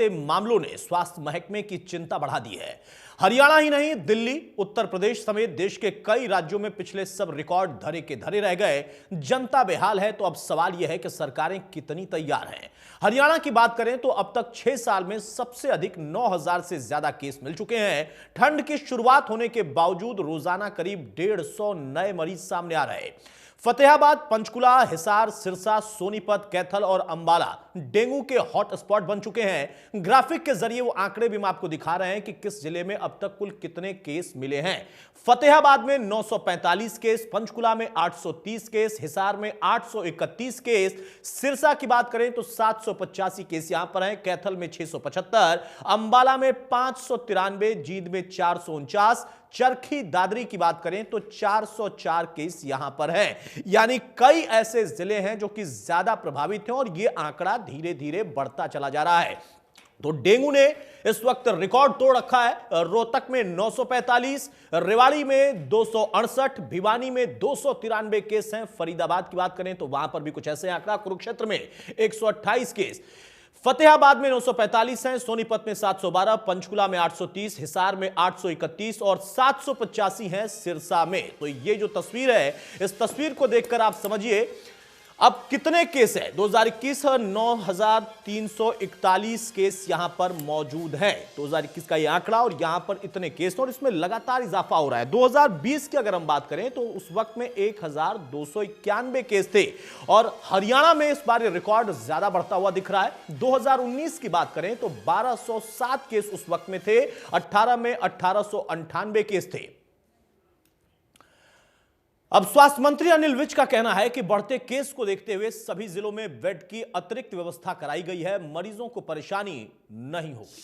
मामलों ने स्वास्थ्य महकमे की चिंता बढ़ा दी है। हरियाणा ही नहीं, दिल्ली, उत्तर प्रदेश समेत देश के कई राज्यों में पिछले सब रिकॉर्ड धरे के धरे रह गए। जनता बेहाल है, तो अब सवाल यह है कि सरकारें कितनी तैयार हैं। हरियाणा की बात करें तो अब तक 6 साल में सबसे अधिक 9,000 से ज्यादा केस मिल चुके हैं। ठंड की शुरुआत होने के बावजूद रोजाना करीब 150 नए मरीज सामने आ रहे हैं। फतेहाबाद, पंचकुला, हिसार, सिरसा, सोनीपत, कैथल और अंबाला डेंगू के हॉट स्पॉट बन चुके हैं। ग्राफिक के जरिए वो आंकड़े भी हम आपको दिखा रहे हैं कि किस जिले में अब तक कुल कितने केस मिले हैं। फतेहाबाद में 945 केस, पंचकुला में 830 केस, हिसार में 831 केस, सिरसा की बात करें तो 785 केस यहां पर हैं, कैथल में 675, अंबाला में 593, जींद में 449, चरखी दादरी की बात करें तो 404 केस यहां पर हैं। यानी कई ऐसे जिले हैं जो कि ज्यादा प्रभावित हैं और यह आंकड़ा धीरे धीरे बढ़ता चला जा रहा है। तो डेंगू ने इस वक्त रिकॉर्ड तोड़ रखा है। रोहतक में 945, रेवाड़ी में 268, भिवानी में 293 केस हैं। फरीदाबाद की बात करें तो वहां पर भी कुछ ऐसे आंकड़ा, कुरुक्षेत्र में 128 केस, फतेहाबाद में 945 हैं, सोनीपत में 712, पंचकुला में 830, हिसार में 831 और 785 हैं सिरसा में। तो ये जो तस्वीर है, इस तस्वीर को देखकर आप समझिए अब कितने केस है। 2021 9,341 केस यहां पर मौजूद हैं। 2021 का यह आंकड़ा और यहां पर इतने केस और इसमें लगातार इजाफा हो रहा है। 2020 की अगर हम बात करें तो उस वक्त में 1,291 केस थे और हरियाणा में इस बार रिकॉर्ड ज्यादा बढ़ता हुआ दिख रहा है। 2019 की बात करें तो 1,207 केस उस वक्त में थे, 18 में 1,898 केस थे। अब स्वास्थ्य मंत्री अनिल विज का कहना है कि बढ़ते केस को देखते हुए सभी जिलों में बेड की अतिरिक्त व्यवस्था कराई गई है, मरीजों को परेशानी नहीं होगी।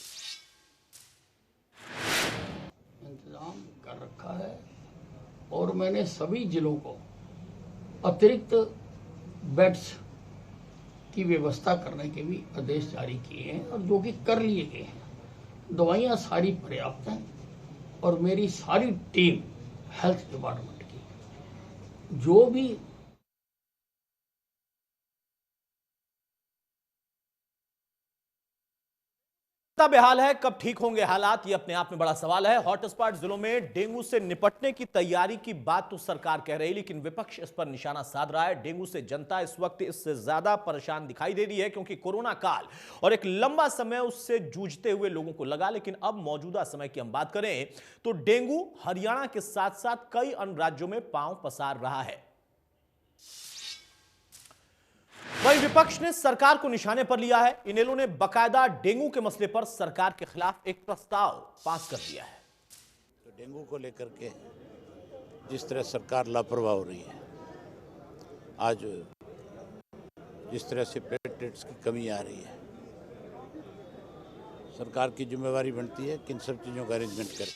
इंतजाम कर रखा है और मैंने सभी जिलों को अतिरिक्त बेड्स की व्यवस्था करने के भी आदेश जारी किए हैं और जो कि कर लिए गए हैं। दवाइयां सारी पर्याप्त हैं और मेरी सारी टीम हेल्थ डिपार्टमेंट जो भी बेहाल है, कब ठीक होंगे हालात, यह अपने आप में बड़ा सवाल है। हॉटस्पॉट जिलों में डेंगू से निपटने की तैयारी की बात तो सरकार कह रही है, लेकिन विपक्ष इस पर निशाना साध रहा है। डेंगू से जनता इस वक्त इससे ज्यादा परेशान दिखाई दे रही है क्योंकि कोरोना काल और एक लंबा समय उससे जूझते हुए लोगों को लगा। लेकिन अब मौजूदा समय की हम बात करें तो डेंगू हरियाणा के साथ साथ कई अन्य राज्यों में पांव पसार रहा है। वहीं विपक्ष ने सरकार को निशाने पर लिया है। इनेलो ने बकायदा डेंगू के मसले पर सरकार के खिलाफ एक प्रस्ताव पास कर दिया है। तो डेंगू को लेकर के जिस तरह सरकार लापरवाह हो रही है, आज जिस तरह से प्लेटलेट्स की कमी आ रही है, सरकार की जिम्मेवारी बनती है कि इन सब चीज़ों का अरेंजमेंट करें।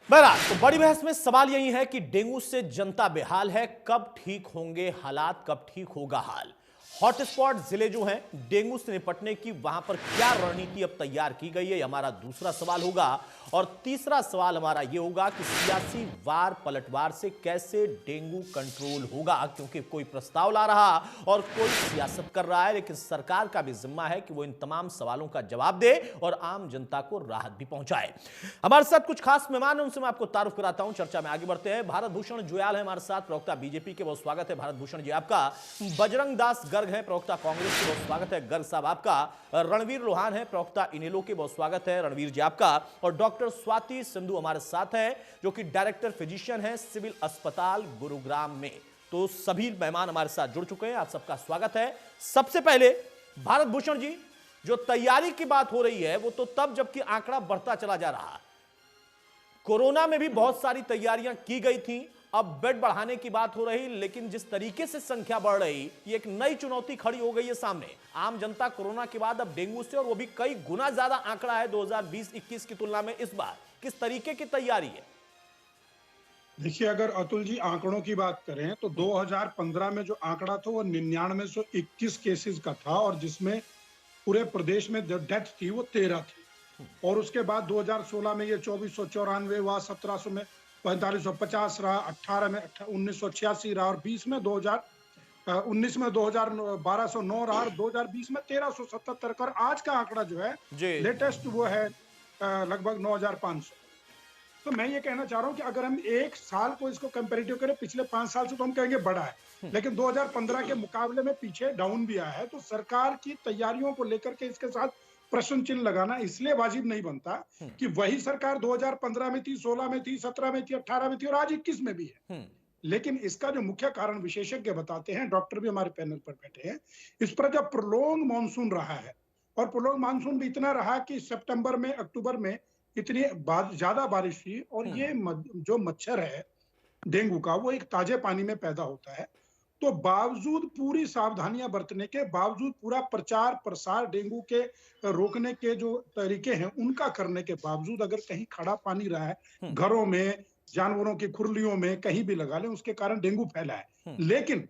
बहरहाल तो बड़ी बहस में सवाल यही है कि डेंगू से जनता बेहाल है, कब ठीक होंगे हालात, कब ठीक होगा हाल। हॉटस्पॉट जिले जो हैं डेंगू से निपटने की, वहां पर क्या रणनीति अब तैयार की गई है, हमारा दूसरा सवाल होगा। और तीसरा सवाल हमारा यह होगा कि सियासी वार पलटवार से कैसे डेंगू कंट्रोल होगा, क्योंकि कोई प्रस्ताव ला रहा और कोई सियासत कर रहा है, लेकिन सरकार का भी जिम्मा है कि वो इन तमाम सवालों का जवाब दे और आम जनता को राहत भी पहुंचाए। हमारे साथ कुछ खास मेहमान हैं, उनसे मैं आपको तारुफ कराता हूं। चर्चा में आगे बढ़ते हैं। भारत भूषण जुयाल है हमारे साथ, प्रवक्ता बीजेपी के, बहुत स्वागत है भारत भूषण जी आपका। बजरंग दास गर्ग है, प्रवक्ता कांग्रेस के, बहुत स्वागत है गर्ग साहब आपका। रणवीर लोहान है, प्रवक्ता इनेलो के, बहुत स्वागत है रणवीर जी आपका। और डॉक्टर स्वाति सिंधु हमारे साथ है, जो कि डायरेक्टर फिजिशियन है सिविल अस्पताल गुरुग्राम में। तो सभी मेहमान हमारे साथ जुड़ चुके हैं, आप सबका स्वागत है। सबसे पहले भारत भूषण जी, जो तैयारी की बात हो रही है वो तो तब जबकि आंकड़ा बढ़ता चला जा रहा है। कोरोना में भी बहुत सारी तैयारियां की गई थी, अब बेड बढ़ाने की बात हो रही, लेकिन जिस तरीके से संख्या बढ़ रही, ये एक नई चुनौती खड़ी हो गई है सामने। आम जनता कोरोना के बाद अब डेंगू से, और वो भी कई गुना ज्यादा आंकड़ा है 2020-21 की तुलना में। इस बार किस तरीके की तैयारी है? देखिए, अगर अतुल जी आंकड़ों की बात करें तो 2015 में जो आंकड़ा था वो 9921 केसेस का था और जिसमें पूरे प्रदेश में जो डेथ थी वो 13 थी। और उसके बाद 2016 में ये 2494 हुआ, 1700 में 4550 रहा, 18 में 1986 रहा और 20 में 19 में 1209 रहा, 2020 में 1377 और आज का आंकड़ा जो है लेटेस्ट वो है लगभग 9500। तो मैं ये कहना चाह रहा हूं कि अगर हम एक साल को इसको कंपैरेटिव करें पिछले 5 साल से, तो हम कहेंगे बड़ा है, लेकिन 2015 के मुकाबले में पीछे डाउन भी आया है। तो सरकार की तैयारियों को लेकर के इसके साथ प्रश्न चिन्ह लगाना इसलिए वाजिब नहीं बनता कि वही सरकार 2015 में थी, 16 में थी, 17 में थी, 18 में थी और आज 21 में भी है। लेकिन इसका जो मुख्य कारण विशेषज्ञ बताते हैं, डॉक्टर भी हमारे पैनल पर बैठे हैं, इस पर जब प्रोलॉन्ग मानसून रहा है और प्रोलॉन्ग मानसून भी इतना रहा कि सितंबर में, अक्टूबर में इतनी ज्यादा बारिश हुई और ये जो मच्छर है डेंगू का वो एक ताजे पानी में पैदा होता है। तो बावजूद पूरी सावधानियां बरतने के बावजूद, पूरा प्रचार प्रसार डेंगू के रोकने के जो तरीके हैं उनका करने के बावजूद, अगर कहीं खड़ा पानी रहा है घरों में, जानवरों की खुरलियों में, कहीं भी लगा लें, उसके कारण डेंगू फैला है। लेकिन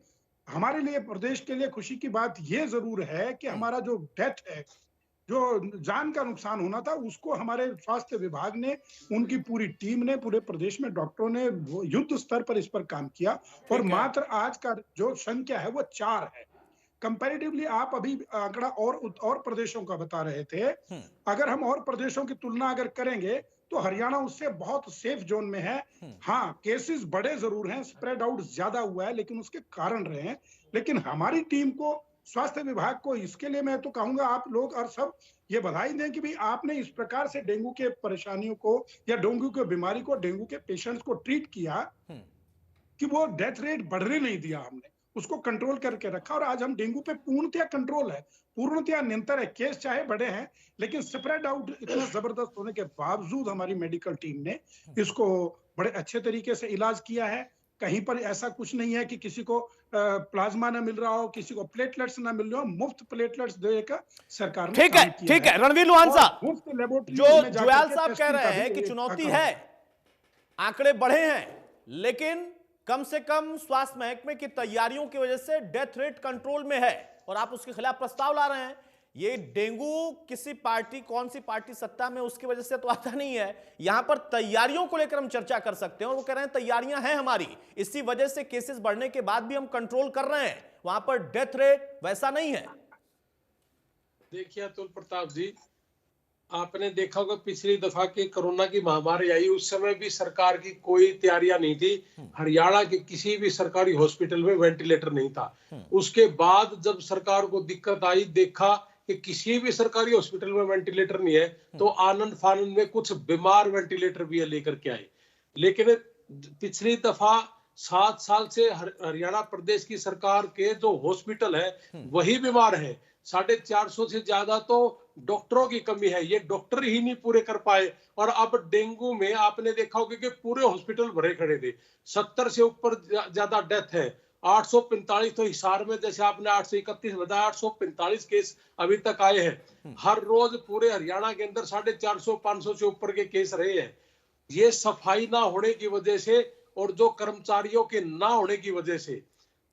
हमारे लिए, प्रदेश के लिए खुशी की बात यह जरूर है कि हमारा जो डेथ है, जो जान का नुकसान होना था, उसको हमारे स्वास्थ्य विभाग ने, उनकी पूरी टीम ने, पूरे प्रदेश में डॉक्टरों ने युद्ध स्तर पर इस पर काम किया और मात्र आज का जो संख्या है वो 4 है। कंपैरेटिवली आप अभी आंकड़ा और प्रदेशों का बता रहे थे, अगर हम और प्रदेशों की तुलना अगर करेंगे तो हरियाणा उससे बहुत सेफ जोन में है। हाँ, केसेस बड़े जरूर हैं, स्प्रेड आउट ज्यादा हुआ है, लेकिन उसके कारण रहे हैं। लेकिन हमारी टीम को, स्वास्थ्य विभाग को, इसके लिए मैं तो कहूंगा आप लोग और सब ये बधाई दें कि भाई आपने इस प्रकार से डेंगू के परेशानियों को या डेंगू के बीमारी को, डेंगू के पेशेंट्स को ट्रीट किया कि वो डेथ रेट बढ़ने नहीं दिया, हमने उसको कंट्रोल करके रखा और आज हम डेंगू पे पूर्णतया कंट्रोल है, पूर्णतया नियंत्रण है। केस चाहे बड़े हैं लेकिन स्प्रेड आउट इतना जबरदस्त होने के बावजूद हमारी मेडिकल टीम ने इसको बड़े अच्छे तरीके से इलाज किया है। कहीं पर ऐसा कुछ नहीं है कि किसी को प्लाज्मा ना मिल रहा हो, किसी को प्लेटलेट्स ना मिल रहे हो, मुफ्त प्लेटलेट्स देकर सरकार ने काम किया। ठीक है रणवीर लोहान साहब, मुफ्त लेबोरेटरी जो जुयाल साहब कह रहे हैं कि चुनौती है, आंकड़े बढ़े हैं, लेकिन कम से कम स्वास्थ्य महकमे की तैयारियों की वजह से डेथ रेट कंट्रोल में है और आप उसके खिलाफ प्रस्ताव ला रहे हैं। ये डेंगू किसी पार्टी, कौन सी पार्टी सत्ता में उसकी वजह से तो आता नहीं है। यहां पर तैयारियों को लेकर हम चर्चा कर सकते हैं और वो कह रहे हैं तैयारियां हैं हमारी, इसी वजह से केसेस बढ़ने के बाद भी हम कंट्रोल कर रहे हैं, वहां पर डेथ रेट वैसा नहीं है। देखिए अतुल प्रताप जी, आपने देखा होगा पिछली दफा की कोरोना की महामारी आई, उस समय भी सरकार की कोई तैयारियां नहीं थी। हरियाणा के किसी भी सरकारी हॉस्पिटल में वेंटिलेटर नहीं था। उसके बाद जब सरकार को दिक्कत आई, देखा कि किसी भी सरकारी हॉस्पिटल में वेंटिलेटर नहीं है, तो आनंद फानंद में कुछ बीमार वेंटिलेटर भी लेकर के आए। लेकिन पिछली दफा 7 साल से हरियाणा प्रदेश की सरकार के जो हॉस्पिटल है वही बीमार है। 450 से ज्यादा तो डॉक्टरों की कमी है, ये डॉक्टर ही नहीं पूरे कर पाए। और अब डेंगू में आपने देखा होगा कि पूरे हॉस्पिटल भरे खड़े थे, 70 से ऊपर ज्यादा डेथ है। 845 तो हिसार में, जैसे आपने 831 बताया, 845 केस अभी तक आए हैं। हर रोज पूरे हरियाणा के अंदर 450-500 से ऊपर के केस रहे हैं। ये सफाई ना होने की वजह से और जो कर्मचारियों के ना होने की वजह से,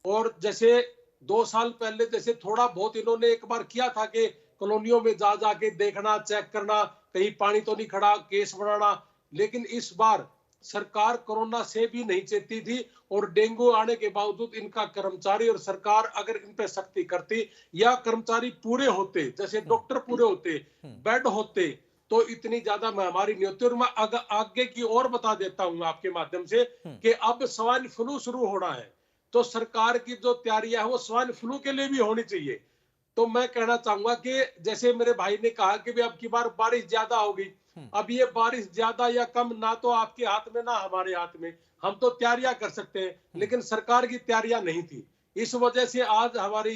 और जैसे 2 साल पहले जैसे थोड़ा बहुत इन्होंने एक बार किया था कि कॉलोनियों में जा जाके देखना, चेक करना, कहीं पानी तो नहीं खड़ा, केस बढ़ाना। लेकिन इस बार सरकार कोरोना से भी नहीं चेती थी और डेंगू आने के बावजूद इनका कर्मचारी और सरकार अगर इन पे सख्ती करती या कर्मचारी पूरे होते, जैसे डॉक्टर पूरे होते, बेड होते, तो इतनी ज्यादा महामारी नहीं होती। और मैं आगे की ओर बता देता हूं आपके माध्यम से कि अब स्वाइन फ्लू शुरू होना है, तो सरकार की जो तैयारियां है वो स्वाइन फ्लू के लिए भी होनी चाहिए। तो मैं कहना चाहूंगा कि जैसे मेरे भाई ने कहा कि अब की बार बारिश ज्यादा होगी, अब ये बारिश ज्यादा या कम ना तो आपके हाथ में ना हमारे हाथ में, हम तो तैयारियां कर सकते हैं, लेकिन सरकार की तैयारियां नहीं थी। इस वजह से आज हमारी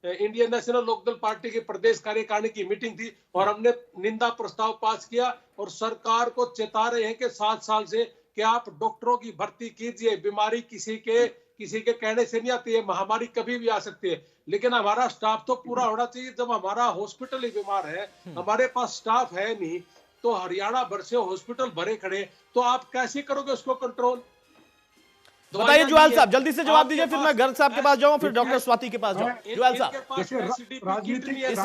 इंडियन नेशनल लोकदल पार्टी के प्रदेश कार्यकारिणी की मीटिंग थी और हमने निंदा प्रस्ताव पास किया और सरकार को चेता रहे हैं कि 7 साल से कि आप डॉक्टरों की भर्ती कीजिए। बीमारी किसी के कहने से नहीं आती है, महामारी कभी भी आ सकती है, लेकिन हमारा स्टाफ तो पूरा होना चाहिए। जब हमारा हॉस्पिटल ही बीमार है, हमारे पास स्टाफ है नहीं, तो हरियाणा भर से हॉस्पिटल भरे खड़े, तो आप कैसे करोगे उसको कंट्रोल? बताइए जुयाल साहब, जल्दी से जवाब दीजिए, फिर मैं गर्ग साहब के पास जाऊं, फिर डॉक्टर स्वाति के पास जाऊं। जुयाल साहब,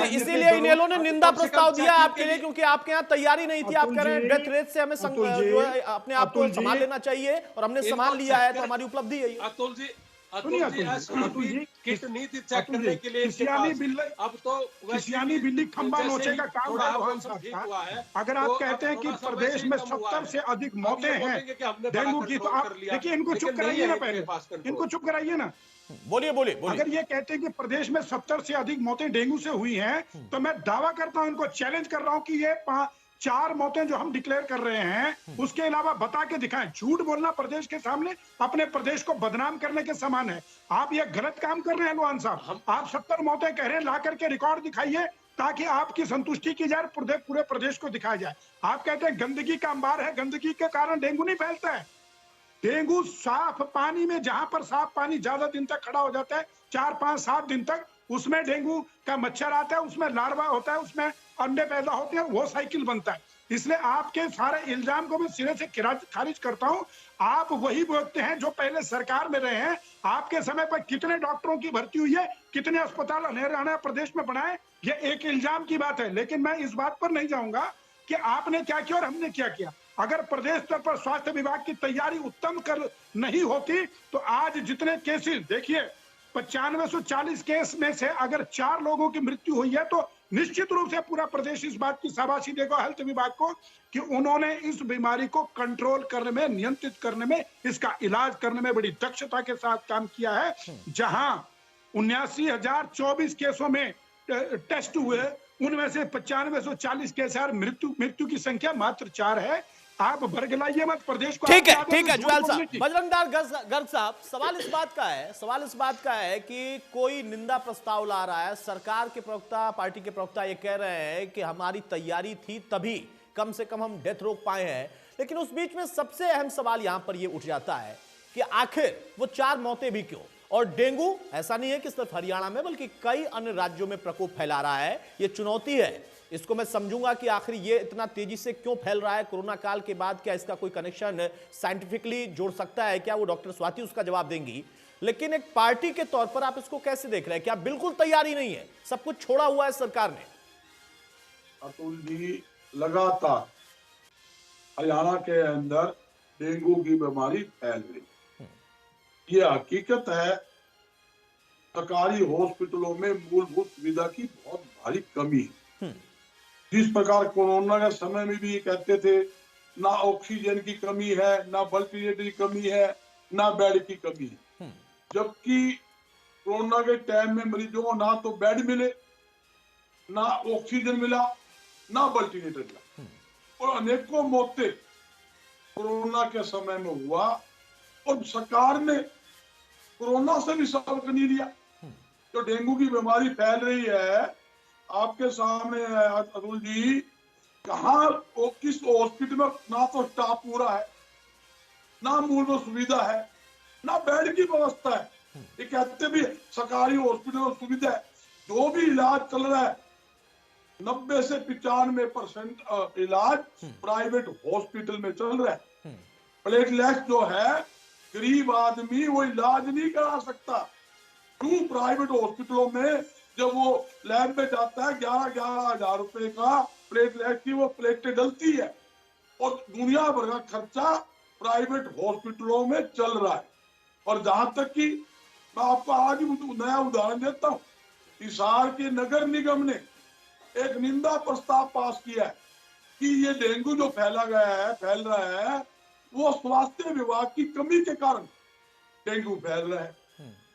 इसीलिए इनेलो ने निंदा प्रस्ताव दिया आपके लिए, क्योंकि आपके यहाँ तैयारी नहीं थी। आप कह रहे हैं डेथ रेट से हमें जो है अपने आप को संभाल लेना चाहिए और हमने संभाल लिया है, तो हमारी उपलब्धि है। सुनिए अतुल जी, किट नीति चेक करने के लिए इनके पास अब तो किसियानी बिल्ली खंबा नोचे का काम है लोहान साहब ठीक हुआ है। का। अगर आप कहते हैं कि प्रदेश में 70 से अधिक मौतें हैं डेंगू की, तो आप देखिए इनको चुप कराइए ना, पहले इनको चुप कराइए ना। बोलिए बोलिए बोलिए। अगर ये कहते हैं कि प्रदेश में 70 से अधिक मौतें डेंगू से हुई हैं, तो मैं दावा करता हूं, इनको चैलेंज कर रहा हूं कि ये 4 मौतें जो हम डिक्लेयर कर रहे हैं उसके अलावा बता के दिखाएं। झूठ बोलना प्रदेश के सामने अपने प्रदेश को बदनाम करने के समान है। आप ये गलत काम कर रहे हैं लोहान साहब। आप 70 मौतें कह रहे हैं, ला करके रिकॉर्ड दिखाइए ताकि आपकी संतुष्टि की जाए, पूरे प्रदेश को दिखाया जाए। आप कहते हैं गंदगी का अंबार है, गंदगी के कारण डेंगू नहीं फैलता है। डेंगू साफ पानी में, जहां पर साफ पानी ज्यादा दिन तक खड़ा हो जाता है, 4, 5, 7 दिन तक, उसमें डेंगू का मच्छर आता है, उसमें लार्वा होता है, उसमें अंडे पैदा होते हैं, वो साइकिल बनता है। इसलिए आपके सारे इल्जाम को मैं सिरे से खारिज करता हूं। आप वही बोलते हैं जो पहले सरकार में रहे हैं। आपके समय पर कितने डॉक्टरों की भर्ती हुई है, कितने अस्पताल हरियाणा प्रदेश में बनाए, ये एक इल्जाम की बात है। लेकिन मैं इस बात पर नहीं जाऊंगा कि आपने क्या किया और हमने क्या किया। अगर प्रदेश स्तर पर स्वास्थ्य विभाग की तैयारी उत्तम कर नहीं होती तो आज जितने केसेस देखिए, 9540 केस में से अगर 4 लोगों की मृत्यु हुई है, तो निश्चित रूप से पूरा प्रदेश इस बात की शाबाशी देगा हेल्थ विभाग को कि उन्होंने इस बीमारी को कंट्रोल करने में, नियंत्रित करने में, इसका इलाज करने में बड़ी दक्षता के साथ काम किया है। जहां 79,024 केसों में टेस्ट हुए, उनमें से 9540 केस है, मृत्यु की संख्या मात्र 4 है। आप बरगलाइए मत प्रदेश को। ठीक है जुएल साहब, बजरंगदार गर्ग साहब, सवाल इस बात का है कि कोई निंदा प्रस्ताव ला रहा है, सरकार के प्रवक्ता, पार्टी के प्रवक्ता ये कह रहे हैं कि हमारी तैयारी थी तभी कम से कम हम डेथ रोक पाए हैं। लेकिन उस बीच में सबसे अहम सवाल यहां पर यह उठ जाता है कि आखिर वो 4 मौतें भी क्यों? और डेंगू ऐसा नहीं है कि सिर्फ हरियाणा में, बल्कि कई अन्य राज्यों में प्रकोप फैला रहा है। यह चुनौती है, इसको मैं समझूंगा कि आखिर ये इतना तेजी से क्यों फैल रहा है कोरोना काल के बाद। क्या इसका कोई कनेक्शन साइंटिफिकली जोड़ सकता है क्या? वो डॉक्टर स्वाति उसका जवाब देंगी। लेकिन एक पार्टी के तौर पर आप इसको कैसे देख रहे हैं? क्या बिल्कुल तैयारी नहीं है, सब कुछ छोड़ा हुआ है सरकार ने? अतुल जी, लगातार हरियाणा के अंदर डेंगू की बीमारी फैल रही, ये हकीकत है। सरकारी हॉस्पिटलों में मूलभूत सुविधा की बहुत भारी कमी है। जिस प्रकार कोरोना के समय में भी ये कहते थे ना ऑक्सीजन की कमी है, ना वेंटिलेटर की कमी है, ना बेड की कमी है, जबकि कोरोना के टाइम में मरीजों को ना तो बेड मिले, ना ऑक्सीजन मिला, ना वेंटिलेटर मिला, और अनेकों मौतें कोरोना के समय में हुआ। और सरकार ने कोरोना से भी सबक नहीं लिया। जो डेंगू की बीमारी फैल रही है आपके सामने अतुल जी, कहाँ किस हॉस्पिटल में ना तो स्टाफ पूरा है, ना मूलभूत सुविधा है, ना बेड की व्यवस्था है। ये कहते भी सरकारी हॉस्पिटल में सुविधा है, जो भी इलाज चल रहा है 90 से 95% इलाज प्राइवेट हॉस्पिटल में चल रहा है। प्लेटलेस जो है, गरीब आदमी वो इलाज नहीं करा सकता। क्यों? प्राइवेट हॉस्पिटलों में जब वो लैब में जाता है 11-11 हजार रुपए का प्लेटलेट की वो प्लेटें डलती है, और दुनिया भर का खर्चा प्राइवेट हॉस्पिटलों में चल रहा है। और जहां तक कि मैं आपको आज नया उदाहरण देता हूं, हिसार के नगर निगम ने एक निंदा प्रस्ताव पास किया है कि ये डेंगू जो फैल रहा है वो स्वास्थ्य विभाग की कमी के कारण डेंगू फैल रहा है।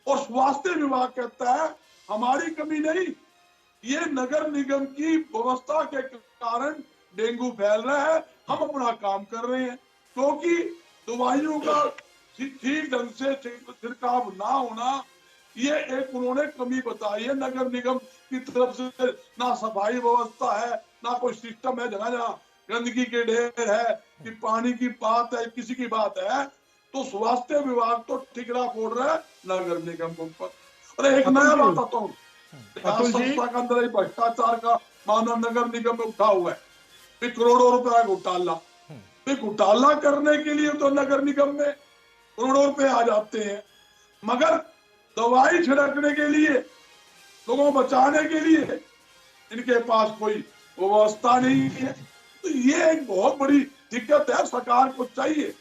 और स्वास्थ्य विभाग कहता है हमारी कमी नहीं, ये नगर निगम की व्यवस्था के कारण डेंगू फैल रहा है, हम अपना काम कर रहे हैं। क्योंकि दवाइयों का ठीक ढंग से छिड़काव ना होना, ये एक उन्होंने कमी बताई है। नगर निगम की तरफ से ना सफाई व्यवस्था है, ना कोई सिस्टम है। जगह जहाँ गंदगी के ढेर है, कि पानी की बात है, किसी की बात है, तो स्वास्थ्य विभाग तो ठिकरा फोड़ रहा है नगर निगम के ऊपर। और एक नया बात आता हूँ, संस्था के अंदर भ्रष्टाचार का मामला नगर निगम में उठा हुआ है, करोड़ों रुपए का घोटाला। घोटाला करने के लिए तो नगर निगम में करोड़ों रुपए आ जाते हैं, मगर दवाई छिड़कने के लिए, लोगों को बचाने के लिए इनके पास कोई व्यवस्था नहीं है। तो ये एक बहुत बड़ी दिक्कत है। सरकार को चाहिए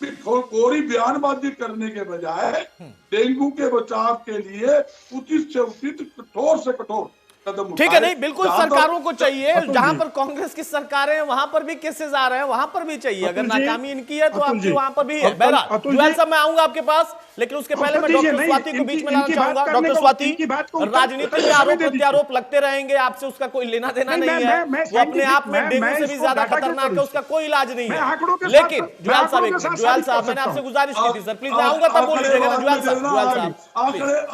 गोरी बयानबाजी करने के बजाय डेंगू के बचाव के लिए उचित से उचित, कठोर से कठोर कदम ठीक है, नहीं बिल्कुल सरकारों को चाहिए, अतुल जहां जी। पर कांग्रेस की सरकारें हैं वहां पर भी केसेस आ रहे हैं, वहां पर भी चाहिए। अगर अतुल जी, नाकामी इनकी है तो अतुल आपकी जी, वहां पर भी है। अतुल- बहरहाल अतुल जुएल जी- साहब मैं आऊंगा आपके पास, लेकिन उसके पहले मैं दीजिए, डॉक्टर नहीं, स्वाति को बीच में लाना इनकी बात चाहूंगा। करने डॉक्टर को- स्वाति, इनकी बात को राजनीति में आरोप प्रत्यारोप लगते रहेंगे, आपसे उसका कोई लेना देना नहीं, नहीं मैं- है, मैं वो अपने आप में मैं डेंगू से भी इसको ज्यादा डाटा के खतरनाक है, करूं। उसका कोई इलाज नहीं मैं है। आंकड़ों के लेकिन साथ- जुएल साहब, आंकड़ों के साथ जुएल साबित साहब कर मैंने सकता आपसे हूं। गुजारिश की थी सर, प्लीज मैं आऊंगा तब बोल लीजिएगा ना जुएल साहब। जुएल साहब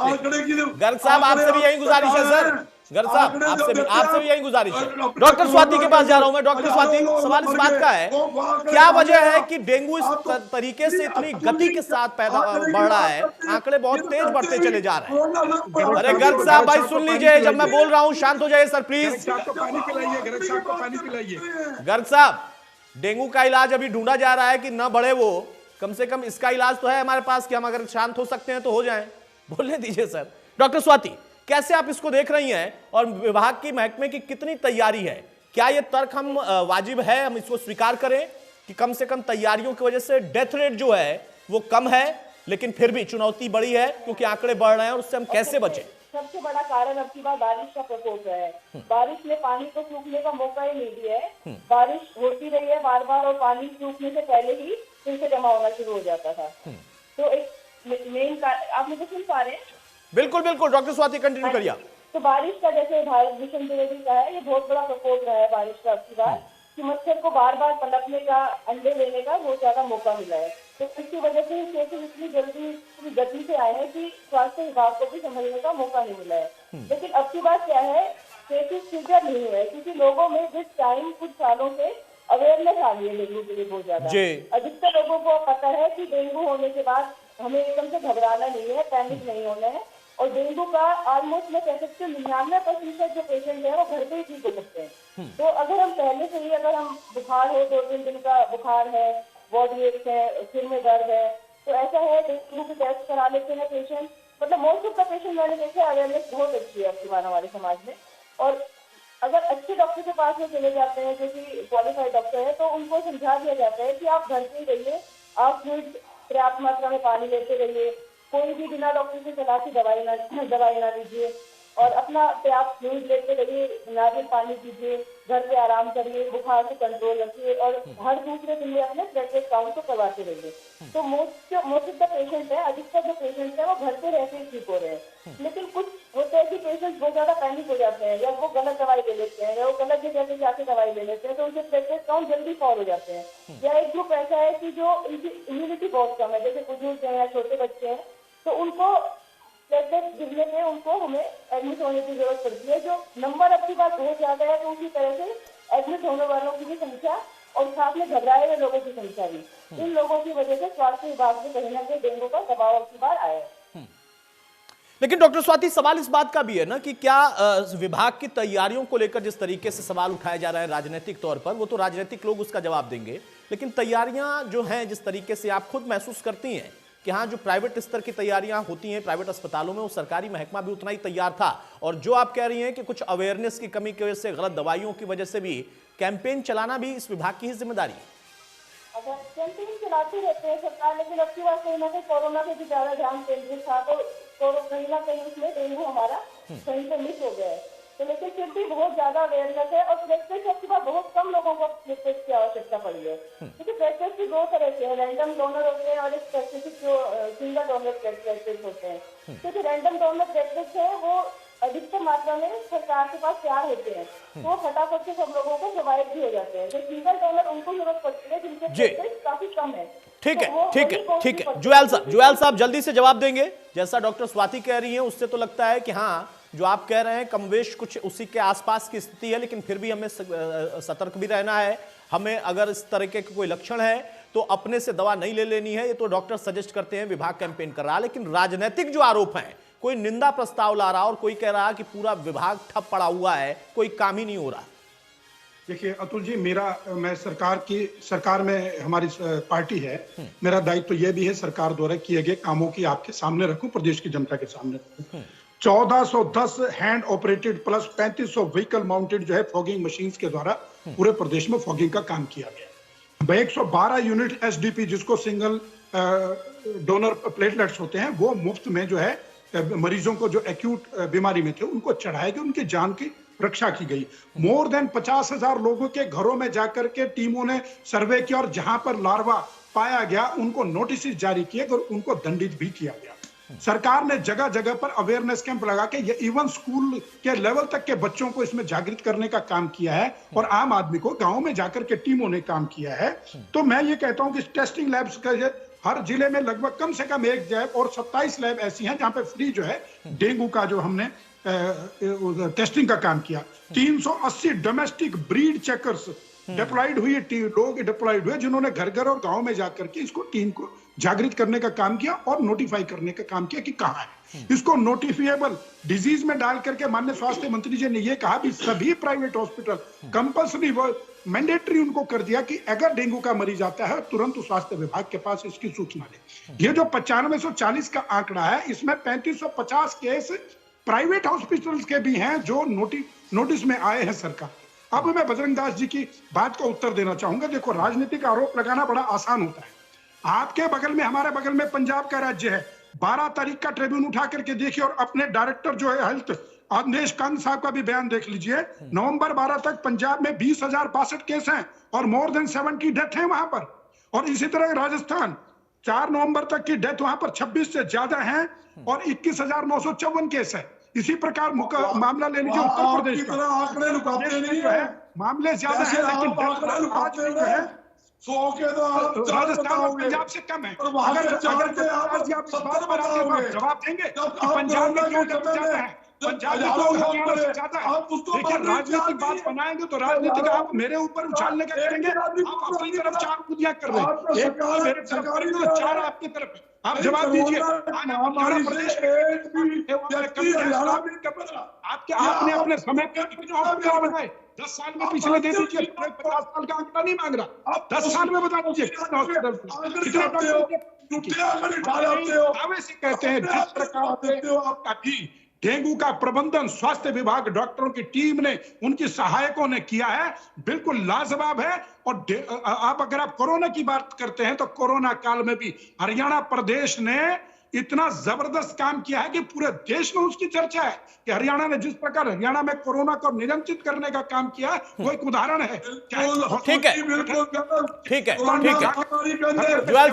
आंकड़े की गर्ग साहब आपसे भी यही गुजारिश है सर, गर्ग साहब आपसे भी यही गुजारिश है। डॉक्टर स्वाति के पास जा रहा हूं मैं। डॉक्टर स्वाति, सवाल इस बात का है, क्या वजह है कि डेंगू इस तरीके से इतनी गति के साथ पैदा बढ़ रहा है, आंकड़े बहुत तेज बढ़ते चले जा रहे हैं? अरे गर्ग साहब भाई सुन लीजिए, जब मैं बोल रहा हूं शांत हो जाइए सर गर्ग प्लीज। साहब को पानी पिलाइए, गर्ग साहब को पानी पिलाइए। गर्ग साहब, डेंगू का इलाज अभी ढूंढा जा रहा है कि न बढ़े वो, कम से कम इसका इलाज तो है हमारे पास कि हम अगर शांत हो सकते हैं तो हो जाएं। बोलने दीजिए सर। डॉक्टर स्वाति, कैसे आप इसको देख रही हैं और विभाग की, महकमे की कितनी तैयारी है? क्या ये तर्क हम वाजिब है, हम इसको स्वीकार करें कि कम से कम तैयारियों की वजह से डेथ रेट जो है वो कम है, लेकिन फिर भी चुनौती बड़ी है क्योंकि आंकड़े बढ़ रहे हैं, और उससे हम कैसे बचें? सबसे बड़ा कारण अब की बार बारिश का प्रकोप है। बारिश ने पानी को सूखने का मौका ही नहीं दिया है। बारिश होती रही है बार बार, और पानी सूखने से पहले ही फिर से जमा होना शुरू हो जाता था। तो एक मेन आप मुझे सुन पा रहे हैं? बिल्कुल बिल्कुल, डॉक्टर स्वाति कंटिन्यू करिए। तो बारिश का, जैसे भारत भूषण द्विवेदी का है, ये बहुत बड़ा प्रकोप रहा है बारिश का अब की बार, कि मच्छर को बार बार पनपने का, अंडे लेने का बहुत ज्यादा मौका मिला है। तो इसकी वजह से केसेस इतनी जल्दी, इतनी गति से आए हैं कि स्वास्थ्य विभाग को भी समझने का मौका नहीं मिला है। लेकिन अब की बात क्या है, केसेस ट्रिगर नहीं हुए क्योंकि लोगों में जिस टाइम कुछ सालों से अवेयरनेस आ गई है डेंगू के लिए बहुत ज्यादा। अधिकतर लोगों को पता है कि डेंगू होने के बाद हमें एकदम से घबराना नहीं है, पैनिक नहीं होना है। और डेंगू का ऑलमोस्ट मैं कह सकती हूँ 99% जो पेशेंट है वो घर पे ही ठीक हो सकते हैं। तो अगर हम पहले से ही, अगर हम बुखार हो, 2-3 दिन का बुखार है, बॉडी एक है, सिर में दर्द है, तो ऐसा है डेंगू के टेस्ट करा लेते हैं पेशेंट। मतलब मोस्ट ऑफ द पेशेंट मैंने देखे, अवेयरनेस बहुत अच्छी है आपकी बार हमारे समाज में। और अगर अच्छे डॉक्टर के पास में चले जाते हैं जो कि क्वालिफाइड डॉक्टर है, तो उनको समझा दिया जाता है कि आप घर पे ही रहिए, आप फ्लूइड पर्याप्त मात्रा में पानी लेते रहिए, कोई भी बिना डॉक्टर की सलाह की दवाई ना लीजिए, और अपना पर्याप्त फ्लूइड लेते रहिए, नारियल पानी पीजिए, घर पे आराम करिए, बुखार को कंट्रोल रखिए, और हर दूसरे दिन में अपने प्लेटलेट काउंट को करवाते रहिए। तो मोस्ट ऑफ द पेशेंट है, अधिकतर जो पेशेंट है वो घर पे रहते ही ठीक हो रहे हैं। लेकिन कुछ होता है कि पेशेंट बहुत ज्यादा पैनिक हो जाते हैं, या वो गलत दवाई ले लेते हैं, या वो गलत जगह पे जाके दवाई ले लेते हैं, तो उनके प्लेटलेट काउंट जल्दी फॉल हो जाते हैं। या एक ग्रुप ऐसा है कि जो इनकी इम्यूनिटी बहुत कम है, जैसे बुजुर्ग हैं या छोटे बच्चे हैं, तो उनको प्लेटलेट गिरने पे उनको हमें एडमिट होने की जरूरत पड़ती है। जो नंबर अब की बात बहुत ज्यादा है, तो उसी तरह से एडमिट होने वालों की भी संख्या और साथ में घबराए हुए लोगों की संख्या भी, इन लोगों की वजह से स्वास्थ्य विभाग में कहीं ना कहीं डेंगू का दबाव अब की बार आया है। लेकिन डॉक्टर स्वाति, सवाल इस बात का भी है ना कि क्या विभाग की तैयारियों को लेकर जिस तरीके से सवाल उठाए जा रहे हैं राजनीतिक तौर पर, वो तो राजनीतिक लोग उसका जवाब देंगे, लेकिन तैयारियां जो हैं जिस तरीके से आप खुद महसूस करती हैं कि हाँ, जो प्राइवेट स्तर की तैयारियां होती हैं प्राइवेट अस्पतालों में, वो सरकारी महकमा भी उतना ही तैयार था, और जो आप कह रही हैं कि कुछ अवेयरनेस की कमी की वजह से, गलत दवाइयों की वजह से भी कैंपेन चलाना भी इस विभाग की ही जिम्मेदारी है? अगर कैंपेन चलाती रहते हैं सरकार, लेकिन अब की बार कहीं ना कहीं कोरोना पे भी ज्यादा ध्यान केंद्रित था, तो कहीं ना कहीं उसमें डेंगू हमारा कहीं पे मिस हो गया है। तो लेकिन फिर भी बहुत ज्यादा अवेयरनेस है, और ब्लड टेस्ट अब की बार बहुत कम लोगों को ब्लड टेस्ट की आवश्यकता पड़ी है, क्योंकि ब्लड टेस्ट भी 2 तरह के हैं, रैंडम डोनर होते हैं और एक स्पेसिफिक जो सिंगल डोनर ब्लड टेस्ट होते हैं। क्योंकि रैंडम डोनर ब्लड टेस्ट है वो अधिकतर मात्रा में सरकार के पास तैयार होते हैं, तो वो फटाफट से सब लोगों को प्रोवाइड भी हो जाते हैं। जो सिंगल डोनर उनको जरूरत पड़ती है जिनके ब्लड टेस्ट काफी कम है। ठीक है, ठीक है, ठीक है। जुएल साहब जल्दी से जवाब देंगे। जैसा डॉक्टर स्वाति कह रही हैं उससे तो लगता है कि हाँ, जो आप कह रहे हैं कमवेश कुछ उसी के आसपास की स्थिति है, लेकिन फिर भी हमें सतर्क भी रहना है। हमें अगर इस तरीके के कोई लक्षण है तो अपने से दवा नहीं ले लेनी है, ये तो डॉक्टर सजेस्ट करते हैं, विभाग कैंपेन कर रहा है। लेकिन राजनीतिक जो आरोप हैं, कोई निंदा प्रस्ताव ला रहा और कोई कह रहा कि पूरा विभाग ठप पड़ा हुआ है, कोई काम ही नहीं हो रहा। देखिए अतुल जी, मैं सरकार में हमारी पार्टी है, मेरा दायित्व यह भी है सरकार द्वारा किए गए कामों की आपके सामने रखूं, प्रदेश की जनता के सामने रखूं। 1410 hand operated plus 3500 vehicle mounted जो है फॉगिंग मशीन्स के द्वारा पूरे प्रदेश में फॉगिंग का काम किया गया। 112 यूनिट एसडीपी, जिसको सिंगल डोनर प्लेटलेट्स होते हैं, वो मुफ्त में जो है मरीजों को जो एक्यूट बीमारी में थे उनको चढ़ाए गए, उनकी जान की रक्षा की गई। मोर देन 50,000 लोगों के घरों में जाकर के टीमों ने सर्वे किया और जहां पर लार्वा पाया गया उनको नोटिस जारी किए और उनको दंडित भी किया गया। सरकार ने जगह जगह पर अवेयरनेस कैंप लगा के ये इवन स्कूल के लेवल तक के बच्चों को इसमें जागृत करने का काम किया है और आम आदमी को गांव में जाकर के टीमों ने काम किया है। तो मैं ये कहता हूं कि टेस्टिंग लैब्स का हर जिले में लगभग कम से कम एक लैब और 27 लैब ऐसी हैं जहां पे फ्री जो है डेंगू का जो हमने टेस्टिंग का काम किया। 380 डोमेस्टिक ब्रीड चेकर्स डिप्लॉयड हुई, लोग डिप्लॉयड हुए जिन्होंने घर घर और गांव में जाकर के इसको टीम को जागृत करने का काम किया और नोटिफाई करने का काम किया कि कहां है। इसको नोटिफिएबल डिजीज में डाल करके माननीय स्वास्थ्य मंत्री जी ने यह कहा कि सभी प्राइवेट हॉस्पिटल कंपल्सरी मैंडेटरी उनको कर दिया कि अगर डेंगू का मरीज आता है तुरंत स्वास्थ्य विभाग के पास इसकी सूचना दे। ये जो 9540 का आंकड़ा है, इसमें 3550 केस प्राइवेट हॉस्पिटल्स के भी हैं जो नोटिस में आए हैं सरकार। अब मैं बजरंग दास जी की बात का उत्तर देना चाहूंगा। देखो, राजनीतिक आरोप लगाना बड़ा आसान होता है। आपके बगल में, हमारे बगल में पंजाब का राज्य है। 12 तारीख का ट्रिब्यून उठा करके देखिए और अपने डायरेक्टर जो है हेल्थ अवधेश कांत साहब का भी बयान देख लीजिए। नवंबर 12 तक पंजाब में 20,062 केस हैं और मोर देन 70 डेथ है वहां पर। और इसी तरह राजस्थान 4 नवंबर तक की डेथ वहां पर 26 से ज्यादा है और 21,954 केस है। इसी प्रकार मामला ले लीजिए उत्तर प्रदेश का, आंकड़े लुकाते नहीं है, मामले ज्यादा है लेकिन आज भी जो है 100 के तो आप राजस्थान और पंजाब से कम है। अगर जवाब देंगे कि पंजाब में क्यों ज्यादा है, पंजाब में क्यों ज्यादा है। देखिए, राजनीतिक बात बनाएंगे तो राजनीतिक आप मेरे ऊपर उछालने का करेंगे। आप अपनी तरफ 4 खुदियां कर रहे हैं, एक मेरे तरफ करेंगे तो 4 आपकी तरफ। आप जवाब दीजिए। आपने अपने समय पर कितने हॉस्पिटल बनाए 10 साल में पिछले दे दीजिए। 50 साल का आंकड़ा नहीं मांग रहा, आप 10 साल में बता दीजिए कितने हॉस्पिटल से कहते हैं। जिस प्रकार से आपका भी डेंगू का प्रबंधन स्वास्थ्य विभाग डॉक्टरों की टीम ने, उनकी सहायकों ने किया है, बिल्कुल लाजवाब है। और आप अगर आप कोरोना की बात करते हैं तो कोरोना काल में भी हरियाणा प्रदेश ने इतना जबरदस्त काम किया है कि पूरे देश में उसकी चर्चा है कि हरियाणा ने जिस प्रकार हरियाणा में कोरोना को नियंत्रित करने का काम किया है वो एक उदाहरण है। ठीक है, ठीक है, ठीक है। जुएल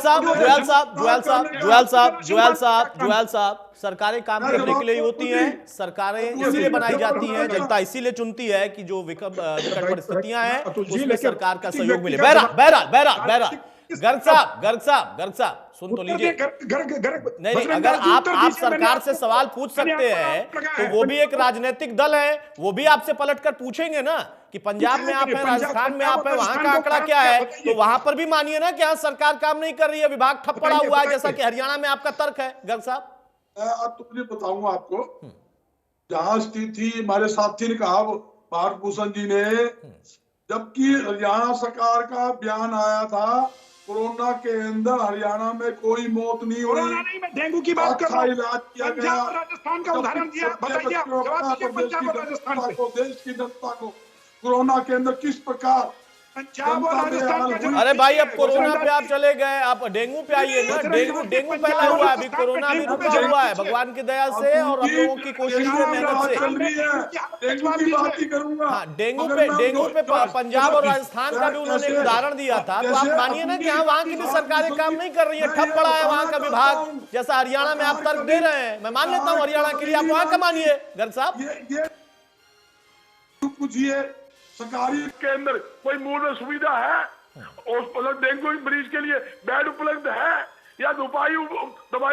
साहब, सरकारें काम करने के लिए होती हैं, सरकारें इसीलिए बनाई जाती हैं, जनता इसीलिए चुनती है कि जो विकट परिस्थितियां हैं उसमें सरकार का सहयोग मिले। बहरहाल गर्ग साहब सुन तो लीजिए। नहीं, अगर आप सरकार से सवाल पूछ सकते हैं तो वो भी एक राजनीतिक दल है, वो भी आपसे पलटकर पूछेंगे ना कि पंजाब में आप हैं, राजस्थान में आप हैं, वहां का आंकड़ा क्या है। तो वहां पर भी मानिए ना कि हाँ सरकार काम नहीं कर रही है, विभाग ठप पड़ा हुआ है, जैसा कि हरियाणा में आपका तर्क है। गर्ग साहब, अब तुमने बताऊंगा आपको, जहां स्थिति थी हमारे साथी ने कहा, भारत भूषण जी ने, जबकि हरियाणा सरकार का बयान आया था कोरोना के अंदर हरियाणा में कोई मौत नहीं हुई, नहीं, मैं डेंगू की बात कर रहा हूं। इलाज किया गया, राजस्थान का उदाहरण दिया, बताइए पंजाब और राजस्थान को, देश की जनता को कोरोना के अंदर किस प्रकार पंजाब और राजस्थान का। अरे भाई, अब कोरोना पे आप चले गए, आप डेंगू पे आइए ना। डेंगू फैला हुआ है, अभी कोरोना भी रुका हुआ है भगवान की दया से और हम लोगों की कोशिश से, मेहनत से। हाँ, डेंगू पे पंजाब और राजस्थान का भी उन्होंने एक उदाहरण दिया था। तो आप मानिए ना कि हाँ वहां की भी सरकारें काम नहीं कर रही है, ठप पड़ा है वहां का विभाग, जैसा हरियाणा में आप तर्क दे रहे हैं। मैं मान लेता हूँ हरियाणा के लिए, आप वहां का मानिए। गर्ग साहब, पूछिए सरकारी के अंदर कोई मूल सुविधा है, और डेंगू मरीज के लिए बेड उपलब्ध है या दवाई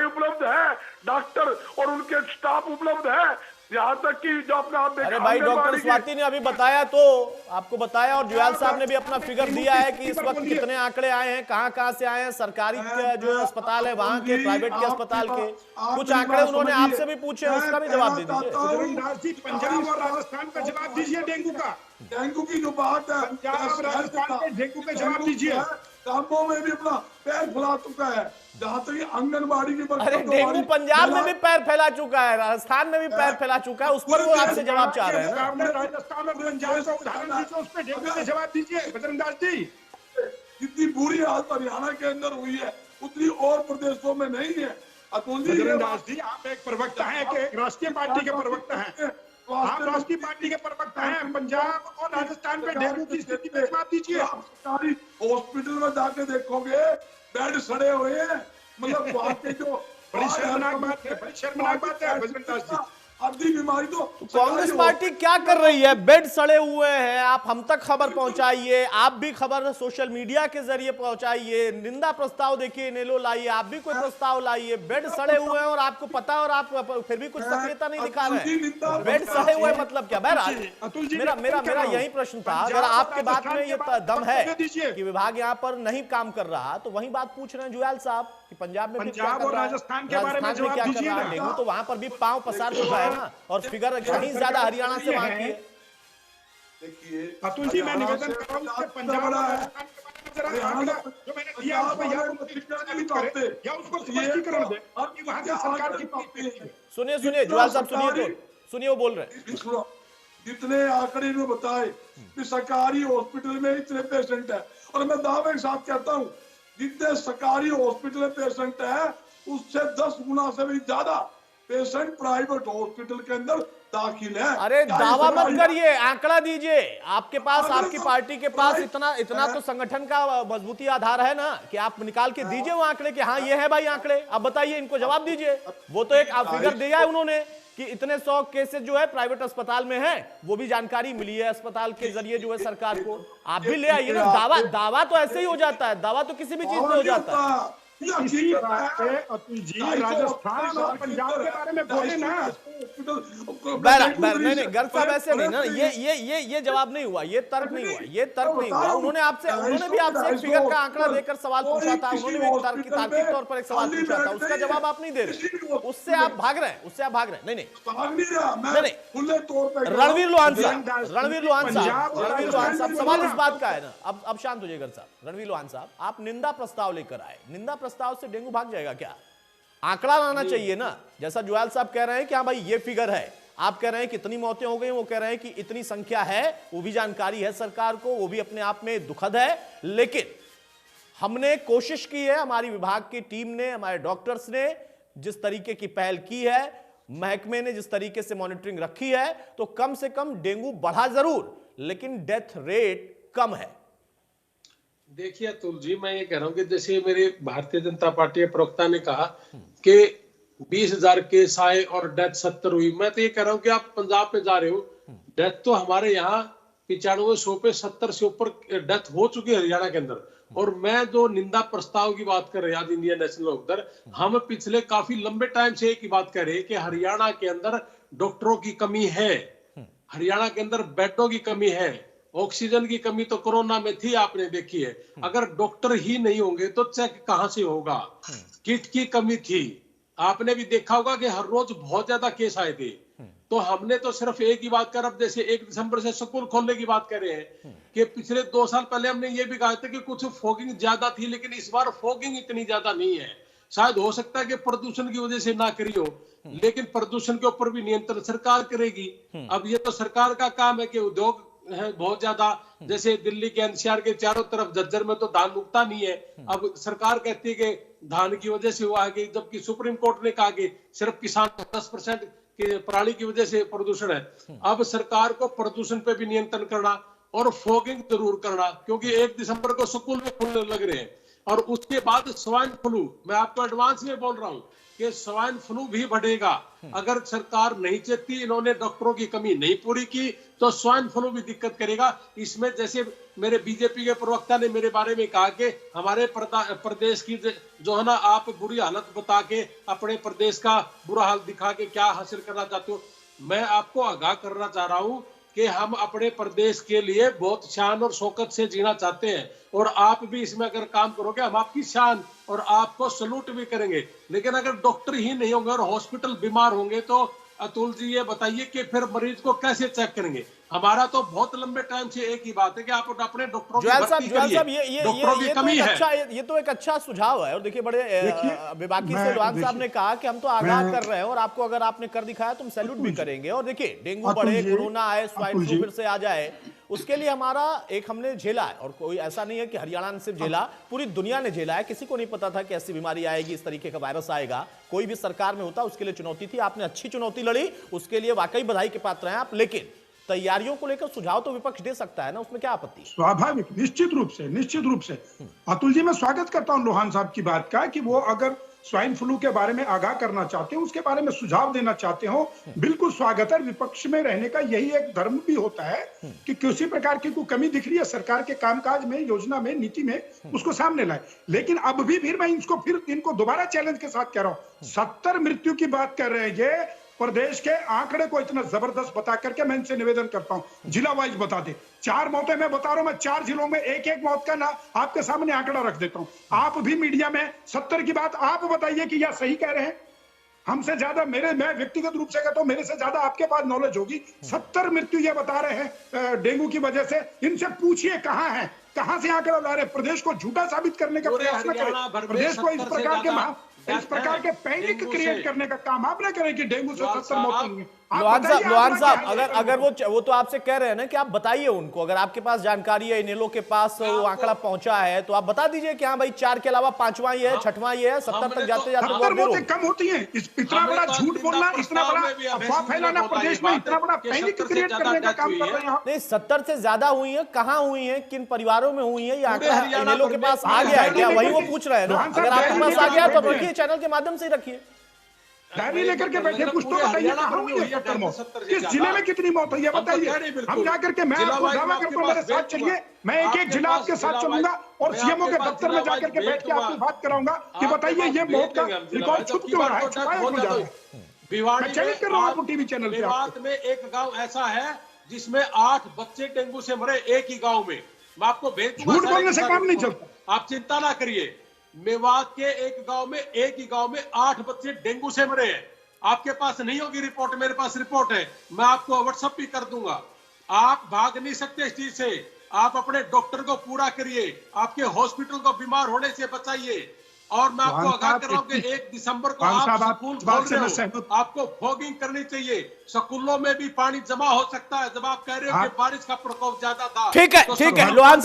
उपलब्ध है, डॉक्टर और उनके स्टाफ उपलब्ध है, यहाँ तक कि जो अपने आप अरे भाई, डॉक्टर स्वाति ने अभी बताया, तो आपको बताया, और जुएल साहब ने भी अपना फिगर दिया है कि इस वक्त कितने आंकड़े आए हैं, कहां से आए हैं, सरकारी जो अस्पताल है वहां के, प्राइवेट के अस्पताल के कुछ आंकड़े उन्होंने आपसे भी पूछे, उसका भी जवाब दे दीजिए। पंजाब और राजस्थान का जवाब दीजिए। डेंगू की जो बात है, पंजाब और राजस्थान के डेंगू पे जवाब दीजिए। कामों में भी अपना पैर फैला चुका है, जहाँ तक आंगनबाड़ी की। अरे डेंगू पंजाब में भी पैर फैला चुका है, राजस्थान में भी पैर फैला चुका है, उस पर वो आपसे जवाब चाह रहे हैं। राजस्थान और पंजाब का उदाहरण दीजिए, उस पर डेंगू पे जवाब दीजिए बजरंग दास जी। जितनी बुरी हालत हरियाणा के अंदर हुई है उतनी और प्रदेशों में नहीं है। अतुल जी, बजरंग जी, आप एक प्रवक्ता हैं कि एक राष्ट्रीय पार्टी के प्रवक्ता हैं, आप राष्ट्रीय पार्टी के प्रवक्ता हैं। पंजाब और राजस्थान में डेंगू की स्थिति पे जवाब दीजिए। आप सरकारी हॉस्पिटल में जाके देखोगे बेड सड़े हुए हैं, मतलब वहाँ के जो बड़ी शर्मनाक बात है, बड़ी शर्मनाक बात है बजरंग जी। आधी बीमारी तो कांग्रेस पार्टी क्या कर रही है? बेड सड़े हुए हैं, आप हम तक खबर पहुंचाइए, आप भी खबर सोशल मीडिया के जरिए पहुंचाइए, निंदा प्रस्ताव देखिए इनेलो लाइए, आप भी कोई प्रस्ताव लाइए। बेड सड़े हुए हैं और आपको पता है और आप फिर भी कुछ सक्रियता नहीं दिखा रहे हैं। बेड सड़े हुए मतलब क्या? बहरहाल मेरा यही प्रश्न था, अगर आपके बात में ये दम है कि विभाग यहाँ पर नहीं काम कर रहा, तो वही बात पूछ रहे हैं जुयाल साहब कि पंजाब में पंजाब और राजस्थान के बारे में जवाब दीजिए ना। डेंगू तो वहां पर भी पांव पसार चुका है ना, और फिगर कहीं ज्यादा हरियाणा से वहां की है। देखिए अतुल जी, मैं निवेदन कर रहा हूं कि पंजाब और राजस्थान के बारे में जरा आंकड़ा जो मैंने दिया उसमें या उसको स्पष्टीकरण दे कि वहां से सरकार की। सुनिए जुयाल साहब, सुनिए वो बोल रहे हैं। जितने आंकड़े में बताए कि सरकारी हॉस्पिटल में इतने पेशेंट है, और मैं दावे के साथ कहता हूँ जितने सरकारी हॉस्पिटल में पेशेंट है उससे 10 गुना से भी ज्यादा पेशेंट प्राइवेट हॉस्पिटल के अंदर दाखिल है। अरे दावा मत करिए, आंकड़ा दीजिए। आपके पास, आपकी पार्टी के पास इतना तो संगठन का मजबूती आधार है ना कि आप निकाल के दीजिए वो आंकड़े कि हाँ ये है भाई आंकड़े, अब बताइए, इनको जवाब दीजिए। वो तो एक फिगर दिया है उन्होंने कि इतने 100 केसेस जो है प्राइवेट अस्पताल में है, वो भी जानकारी मिली है अस्पताल के जरिए जो है सरकार को। आप भी ले आइए ना। दावा तो ऐसे ही हो जाता है, दावा तो किसी भी चीज में हो जाता है। इसी तरह से अतुल जी राजस्थान और पंजाब के बारे में बोले ना। नहीं गर्ग साहब ऐसे नहीं ना, ये जवाब नहीं हुआ, ये तर्क नहीं हुआ, उन्होंने भी आपसे एक फिगर का आंकड़ा देकर सवाल पूछा था, उन्होंने भी तार्किक तौर पर एक सवाल पूछा था, उसका जवाब आप नहीं दे रहे, उससे आप भाग रहे हैं। नहीं रणवीर लोहान साहब सवाल इस बात का है ना, अब शांत हो जाइए गर्ग साहब। रणवीर लोहान साहब, आप निंदा प्रस्ताव लेकर आए, निंदा प्रस्ताव से डेंगू भाग जाएगा क्या? आंकड़ा लाना चाहिए ना। जैसा जुयाल साहब कह रहे हैं कि हाँ भाई ये फिगर है, आप कह रहे हैं कितनी मौतें हो गई, वो कह रहे हैं कि इतनी संख्या है, वो भी जानकारी है सरकार को, वो भी अपने आप में दुखद है। लेकिन हमने कोशिश की है, हमारी विभाग की टीम ने, हमारे डॉक्टर्स ने जिस तरीके की पहल की है, महकमे ने जिस तरीके से मॉनिटरिंग रखी है, तो कम से कम डेंगू बढ़ा जरूर, लेकिन डेथ रेट कम है। देखिए अतुल जी, मैं ये कह रहा हूँ कि जैसे मेरे भारतीय जनता पार्टी के प्रवक्ता ने कहा कि 20,000 केस आए और डेथ 70 हुई। मैं तो ये कह रहा हूँ कि आप पंजाब में जा रहे हो, डेथ तो हमारे यहाँ 95-100 पे 70 से ऊपर डेथ हो चुकी है हरियाणा के अंदर। और मैं जो निंदा प्रस्ताव की बात कर रहे हैं इंडियन नेशनल लोकदल, हम पिछले काफी लंबे टाइम से एक ही बात कर रहे हैं कि हरियाणा के अंदर डॉक्टरों की कमी है, हरियाणा के अंदर बेडों की कमी है, ऑक्सीजन की कमी तो कोरोना में थी, आपने देखी है। अगर डॉक्टर ही नहीं होंगे तो चेक कहां से होगा? किट की कमी थी, आपने भी देखा होगा कि हर रोज बहुत ज्यादा केस आए थे। तो हमने तो सिर्फ एक ही बात कर, अब जैसे 1 दिसंबर से स्कूल खोलने की बात कर रहे हैं कि पिछले 2 साल पहले हमने ये भी कहा था कि कुछ फॉगिंग ज्यादा थी, लेकिन इस बार फॉगिंग इतनी ज्यादा नहीं है। शायद हो सकता है कि प्रदूषण की वजह से ना करी हो, लेकिन प्रदूषण के ऊपर भी नियंत्रण सरकार करेगी। अब ये तो सरकार का काम है कि उद्योग है बहुत ज्यादा, जैसे दिल्ली के एनसीआर के चारों तरफ झज्जर में तो धान उगता नहीं है। अब सरकार कहती है कि धान की वजह से हुआ है, जबकि सुप्रीम कोर्ट ने कहा कि सिर्फ किसान 10% की पराली की वजह से प्रदूषण है। अब सरकार को प्रदूषण पे भी नियंत्रण करना और फॉगिंग जरूर करना, क्योंकि 1 दिसंबर को स्कूल में खुलने लग रहे हैं। और उसके बाद स्वाइन फ्लू, मैं आपको एडवांस में बोल रहा हूं कि स्वाइन फ्लू भी बढ़ेगा। अगर सरकार नहीं चाहती, इन्होंने डॉक्टरों की कमी नहीं पूरी की, तो स्वाइन फ्लू भी दिक्कत करेगा। इसमें जैसे मेरे बीजेपी के प्रवक्ता ने मेरे बारे में कहा कि हमारे प्रदेश की जो है ना, आप बुरी हालत बता के अपने प्रदेश का बुरा हाल दिखा के क्या हासिल करना चाहते हो। मैं आपको आगाह करना चाह रहा हूं कि हम अपने प्रदेश के लिए बहुत शान और शौकत से जीना चाहते हैं, और आप भी इसमें अगर काम करोगे हम आपकी शान और आपको सलूट भी करेंगे। लेकिन अगर डॉक्टर ही नहीं होंगे और हॉस्पिटल बीमार होंगे तो अतुल जी ये बताइए कि फिर मरीज को कैसे चेक करेंगे? हमारा तो बहुत लंबे टाइम से एक ही बात है कि आप अपने डॉक्टरों की जुएल भर्ती साहब करिए। डॉक्टरों की कमी है। ये तो एक अच्छा सुझाव है। और देखिए बड़े देखिए, बेबाकी मैं- से लोहान साहब देखिए, ने कहा कि हम तो आगाह मैं- कर रहे हैं और आपको अगर आपने कर दिखाया तो हम सैल्यूट भी अतुल जी, करेंगे। और देखिए डेंगू अतुल बढ़े, जी, कोरोना आए, स्वाइन अतुल फ्लू जी, फिर से आ जाए, उसके लिए हमारा एक हमने झेला है। और कोई ऐसा नहीं है कि हरियाणा ने सिर्फ झेला, पूरी दुनिया ने झेला है। किसी को नहीं पता था कि ऐसी बीमारी आएगी, इस तरीके का वायरस आएगा। कोई भी सरकार में होता उसके लिए चुनौती थी। आपने अच्छी चुनौती लड़ी, उसके लिए वाकई बधाई के पात्र हैं आप। लेकिन तैयारियों को लेकर सुझाव तो विपक्ष दे सकता है ना, उसमें क्या आपत्ति? स्वाभाविक, निश्चित रूप से, निश्चित रूप से। अतुल जी, मैं स्वागत करता हूं लोहान साहब की बात का कि वो अगर स्वाइन फ्लू के बारे में आगाह करना चाहते हो, उसके बारे में सुझाव देना चाहते हो, बिल्कुल स्वागत है। विपक्ष में रहने का यही एक धर्म भी होता है कि किसी प्रकार की कोई कमी दिख रही है सरकार के कामकाज में, योजना में, नीति में, उसको सामने लाए। लेकिन अब भी फिर मैं इनको दोबारा चैलेंज के साथ कह रहा हूं, 70 मृत्यु की बात कर रहे हैं ये, प्रदेश के आंकड़े को इतना जबरदस्त बता करके मैं इनसे निवेदन करता हूं जिला वाइज बता दे। 4 मौतें मैं बता रहा हूं, मैं 4 जिलों में एक मौत का ना आपके सामने आंकड़ा रख देता हूं। आप भी मीडिया में 70 की बात आप बताइए कि यह सही कह रहे हैं। हमसे ज्यादा मैं व्यक्तिगत रूप से कहता हूं, मेरे से ज्यादा आपके पास नॉलेज होगी। 70 मृत्यु ये बता रहे हैं डेंगू की वजह से। इनसे पूछिए कहां है, कहां से आंकड़ा ला रहे हैं। प्रदेश को झूठा साबित करने का प्रयास न करें। प्रदेश को इस प्रकार के पैनिक क्रिएट करने का काम आप ना करें कि डेंगू से 70 मौत हुई है। लोहान साहब अगर वो तो आपसे कह रहे हैं ना कि आप बताइए उनको, अगर आपके पास जानकारी है, इनेलो के पास वो आंकड़ा पहुंचा है, तो आप बता दीजिए कि हाँ भाई 4 के अलावा 5वां ही है, 6वां ही है, 70 तक जाते जाते 70 मौतें कम होती हैं। इतना बड़ा झूठ बोलना, इतना बड़ा अफवाह फैलाना, प्रदेश में इतना बड़ा पैनिक क्रिएट करने का काम कर रहे हैं। नहीं, 70 से ज्यादा हुई है, कहां हुई है, किन परिवारों में हुई है, ये आंकड़ा इनेलो के पास आ गया है क्या? वही वो पूछ रहे हैं ना। अगर आपके पास आ गया तो रखिए, चैनल के माध्यम से ही रखिए, डायरी लेकर के बैठे, कुछ तो बताइए कहां हुई है 70 मौत, किस जिले में कितनी मौत हुई है बताइए। हम जाकर के, मैं आपको दावा करता हूं, मेरे साथ चलिए, मैं एक जिला आपके साथ चलूंगा और सीएमओ के दफ्तर में जाकर के बैठ के आपसे बात कराऊंगा कि बताइए ये मौत का रिकॉर्ड छुप क्यों रहा है, छुपाया क्यों जा रहा है। मैं चैलेंज कर रहा हूं आपको टीवी चैनल पे। मेवात में एक गांव ऐसा है जिसमें 8 बच्चे डेंगू से मरे एक ही गांव में। मैं आपको भेज दूंगा, झूठ बोलने से काम नहीं चलता, आप चिंता ना करिए। मेवात के एक ही गांव में 8 बच्चे डेंगू से मरे हैं। आपके पास नहीं होगी रिपोर्ट, मेरे पास रिपोर्ट है, मैं आपको व्हाट्सएप भी कर दूंगा। आप भाग नहीं सकते इस चीज से। आप अपने डॉक्टर को पूरा करिए, आपके हॉस्पिटल को बीमार होने से बचाइए। और मैं आपको आगाह कर रहा हूं कि 1 दिसंबर को आप स्कूल खोल रहे हो, आपको फॉगिंग करनी चाहिए। स्कूलों में भी पानी जमा हो सकता है। जब आप कह रहे हो कि बारिश का प्रकोप ज्यादा था, ठीक है लोहान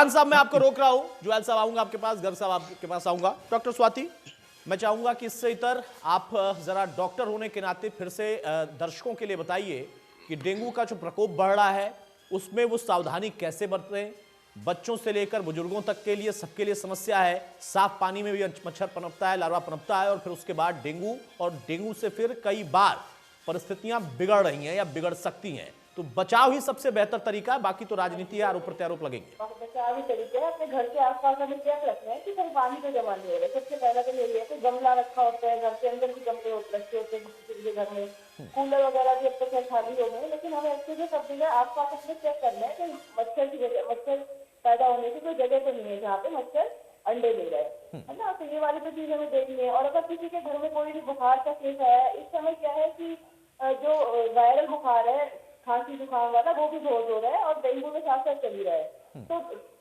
साहब मैं आपको रोक रहा हूं। जुएल साहब आऊंगा आपके पास, गर्ग साहब आपके पास आऊंगा। डॉक्टर स्वाति, मैं चाहूंगा कि इससे इतर आप जरा डॉक्टर होने के नाते फिर से दर्शकों के लिए बताइए कि डेंगू का जो प्रकोप बढ़ रहा है उसमें वो सावधानी कैसे बरतें। बच्चों से लेकर बुजुर्गों तक के लिए, सबके लिए समस्या है। साफ पानी में भी मच्छर पनपता है, लार्वा पनपता है और फिर उसके बाद डेंगू, और डेंगू से फिर कई बार परिस्थितियां बिगड़ रही हैं या बिगड़ सकती हैं। तो बचाव ही सबसे बेहतर तरीका है, बाकी तो राजनीति है, आरोप प्रत्यारोप लगेंगे। बचाव ही तरीके है। अपने घर के आसपास हमें क्या रखना है कि कहीं पानी तो जमा नहीं हो रहा है। सबसे पहला तो यही है कि गमला रखा होता है, घर के अंदर भी गमले रखे होते हैं किसी के घर में। कूलर वगैरह भी अब तक खाली हो गए, लेकिन हमें अच्छे से सब जगह आसपास अपने चेक करना है कि मच्छर पैदा होने की कोई जगह तो नहीं है जहाँ पे मच्छर अंडे ले रहे हैं, है ना। तो ये वाली तो चीज हमें देखनी है। और अगर किसी के घर में कोई भी बुखार का केस आया है, इस समय क्या है कि जो वायरल बुखार है, खांसी जुकाम वाला, वो भी बहुत हो रहा है और डेंगू के साथ साथ चल ही रहा है। तो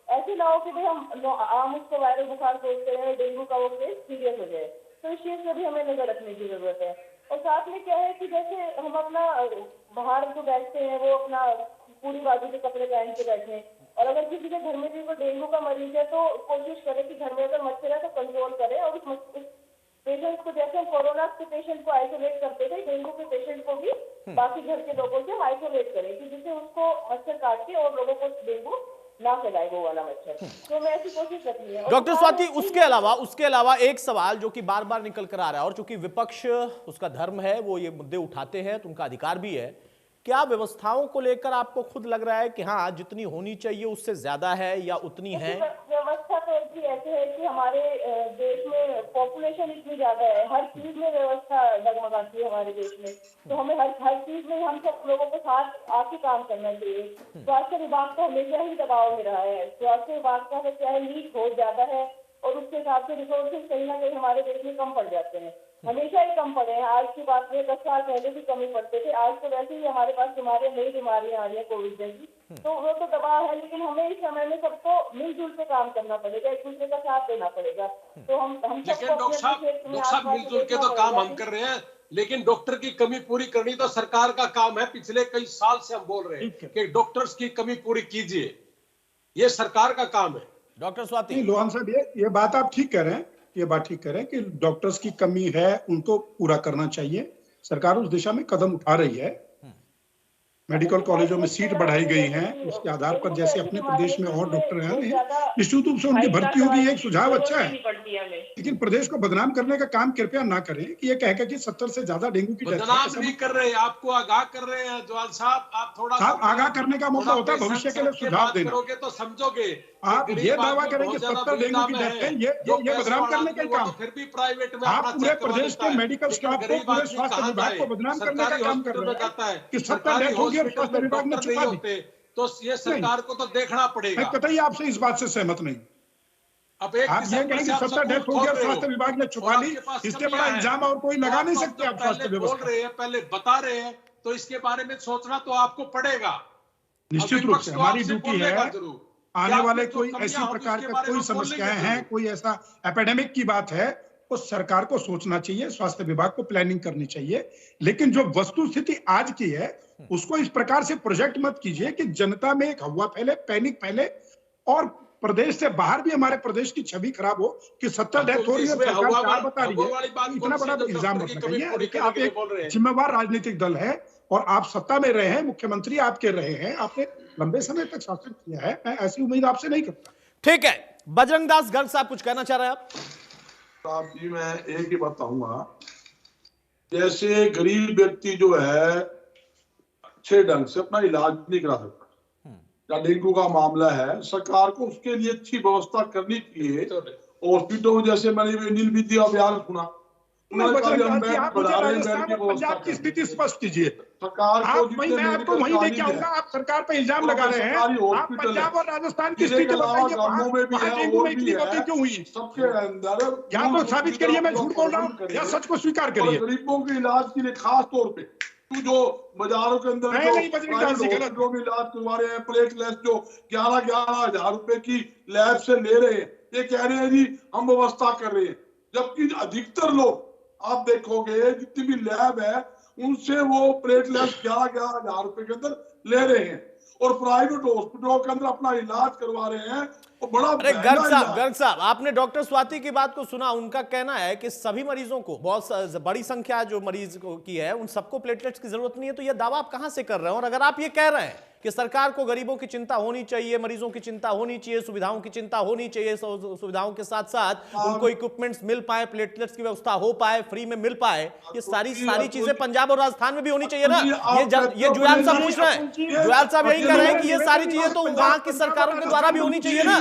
ऐसे ना हो कि भाई हम आम उसको वायरल बुखार सोचते हैं, डेंगू का वो केस सीरियस हो जाए। तो इस चीज में भी हमें नजर रखने की जरूरत है। और साथ में क्या है कि जैसे हम अपना बाहर जो बैठते हैं वो अपना पूरी बाजू के कपड़े पहन के बैठे, और अगर किसी के घर में भी कोई डेंगू का मरीज है तो कोशिश करें कि घर में अगर मच्छर है तो कंट्रोल करें। और उस पेशेंट को, जैसे हम कोरोना के पेशेंट को आइसोलेट करते थे, डेंगू के पेशेंट को भी बाकी घर के लोगों से आइसोलेट करें कि जिससे उसको मच्छर काट के और लोगों को डेंगू ना फैलाए वो वाला मच्छर। तो मैं ऐसी कोशिश रखनी है। डॉक्टर स्वाति, उसके अलावा एक सवाल जो कि बार बार निकल कर आ रहा है, और चूंकि विपक्ष उसका धर्म है, वो ये मुद्दे उठाते हैं तो उनका अधिकार भी है, क्या व्यवस्थाओं को लेकर आपको खुद लग रहा है कि हाँ जितनी होनी चाहिए उससे ज्यादा है या उतनी है? व्यवस्था तो ऐसे है कि हमारे देश में पॉपुलेशन इतनी ज्यादा है, हर चीज में व्यवस्था डगमगाती है हमारे देश में। तो हमें हर चीज में हम सब लोगों के साथ आके काम करना चाहिए। स्वास्थ्य विभाग तो हमेशा ही दबाव में रहा है। स्वास्थ्य विभाग का क्या है, नीड बहुत ज्यादा है और उसके हिसाब से रिसोर्सेज कहीं ना कहीं हमारे देश में कम पड़ जाते हैं। हमेशा ही कम पड़े हैं। आज की बात में 10 साल पहले भी कमी पड़ते थे। आज तो वैसे ही हमारे पास बीमारियां, नई बीमारियां आ रही है कोविड जैसी, तो वो तो दबाव है। लेकिन हमें इस समय में सबको मिलजुल के काम करना पड़ेगा, एक दूसरे का साथ देना पड़ेगा। तो हम लेकिन सबको डॉक्टर साहब मिलजुल के तो काम हम कर रहे हैं, लेकिन डॉक्टर की कमी पूरी करनी तो सरकार का काम है। पिछले कई साल से हम बोल रहे हैं कि डॉक्टर्स की कमी पूरी कीजिए, ये सरकार का काम है। डॉक्टर स्वाति, लोहान साहब, ये बात आप ठीक कह रहे हैं, ये बात ठीक कह रहे हैं कि डॉक्टर्स की कमी है, उनको पूरा करना चाहिए। सरकार उस दिशा में कदम उठा रही है। मेडिकल कॉलेजों में सीट बढ़ाई गई हैं, उसके आधार पर जैसे अपने प्रदेश में और डॉक्टर हैं, निश्चित रूप से उनकी भर्ती होगी, एक सुझाव अच्छा है। लेकिन प्रदेश को बदनाम करने का काम कृपया ना करें कि ये कह कि 70 से ज्यादा डेंगू की बदनाम नहीं कर रहे, आपको आगाह कर रहे हैं ज्वाल साहब। आप थोड़ा आगाह करने का मतलब होता है भविष्य के लिए सुझाव देना। करोगे तो समझोगे। आप ये दावा करें कि 70 डेंगू की डेथ है, ये बदनाम करने का काम। फिर भी प्राइवेट में आप पूरे प्रदेश के मेडिकल स्टाफ को, पूरे स्वास्थ्य विभाग को बदनाम करने का काम कर रहे हैं कि 70 डेथ होगी और स्वास्थ्य विभाग ने छुपा दी। तो ये सरकार को तो देखना पड़ेगा। मैं कतई आपसे इस बात से सहमत नहीं। अब एक आप ये कहें कि 70 डेथ हो गया, स्वास्थ्य विभाग ने छुपा ली, इसके बड़ा इल्जाम और कोई लगा नहीं सकते आप स्वास्थ्य व्यवस्था। बोल रहे हैं, पहले बता रहे हैं, तो इसके बारे में सोचना तो आपको पड़ेगा। निश्चित रूप से हमारी ड्यूटी है, आने वाले कोई ऐसी प्रकार का कोई समस्याएं हैं, कोई ऐसा एपिडेमिक की बात है, तो सरकार को सोचना चाहिए, स्वास्थ्य विभाग को प्लानिंग करनी चाहिए। लेकिन जो वस्तु स्थिति आज की है उसको इस प्रकार से प्रोजेक्ट मत कीजिए कि जनता में एक हवा फैले, पैनिक फैले और प्रदेश से बाहर भी हमारे प्रदेश की छवि खराब हो कि 70 डेथ हो रही है, सरकार क्या बता रही है। इतना बड़ा इल्जाम मत लगाइए। आप एक जिम्मेवार राजनीतिक दल है और आप सत्ता में रहे हैं, मुख्यमंत्री आपके रहे हैं, आपने लंबे समय तक शासन किया है, मैं ऐसी उम्मीद आपसे नहीं करता। ठीक है, बजरंग दास गर्ग साहब कुछ कहना चाह रहे हैं आप? साहब जी, मैं एक ही बताऊंगा, जैसे गरीब व्यक्ति जो है अच्छे ढंग से अपना इलाज नहीं करा सकता, या डेंगू का मामला है, सरकार को उसके लिए अच्छी व्यवस्था करनी चाहिए। हॉस्पिटलों जैसे मैंने नील विद्या अभियान सुना, पंजाब की स्थिति स्पष्ट कीजिए। सरकार मैं आपको वहीं लेके आऊंगा, आप सरकार पे इल्जाम लगा रहे हैं। आप पंजाब और राजस्थान की स्थिति बताइए, गांवों में भी है, डेंगू में इतनी मौतें क्यों हुई? सबके अंदर या तो साबित करिए मैं झूठ बोल रहा हूँ, या सच को स्वीकार करिए। गरीबों के इलाज के लिए खास तौर पे जो बाजारों के अंदर जो इलाज करवा रहे हैं, प्लेटलेस जो 11-11 हजार रुपए की लैब से ले रहे हैं, ये कह रहे हैं जी हम व्यवस्था कर रहे हैं, जबकि अधिकतर लोग आप देखोगे जितनी भी लैब है उनसे वो प्लेटलेस 11-11 हजार रुपए के अंदर ले रहे हैं और प्राइवेट हॉस्पिटलों के अंदर अपना इलाज करवा रहे हैं। तो बड़ा गर्ग साहब, आपने डॉक्टर स्वाति की बात को सुना। उनका कहना है कि सभी मरीजों को, बहुत बड़ी संख्या जो मरीज की है, उन सबको प्लेटलेट्स की जरूरत नहीं है। तो यह दावा आप कहां से कर रहे हैं? और अगर आप ये कह रहे हैं कि सरकार को गरीबों की चिंता होनी चाहिए, मरीजों की चिंता होनी चाहिए, सुविधाओं की चिंता होनी चाहिए, सुविधाओं के साथ साथ उनको इक्विपमेंट्स मिल पाए, प्लेटलेट्स की व्यवस्था हो पाए, फ्री में मिल पाए, ये सारी चीजें पंजाब और राजस्थान में भी होनी चाहिए ना। ये जुयाल साहब पूछ रहे हैं, जुयाल साहब यही कह रहे हैं कि ये सारी चीजें तो वहां की सरकारों के द्वारा भी होनी चाहिए ना।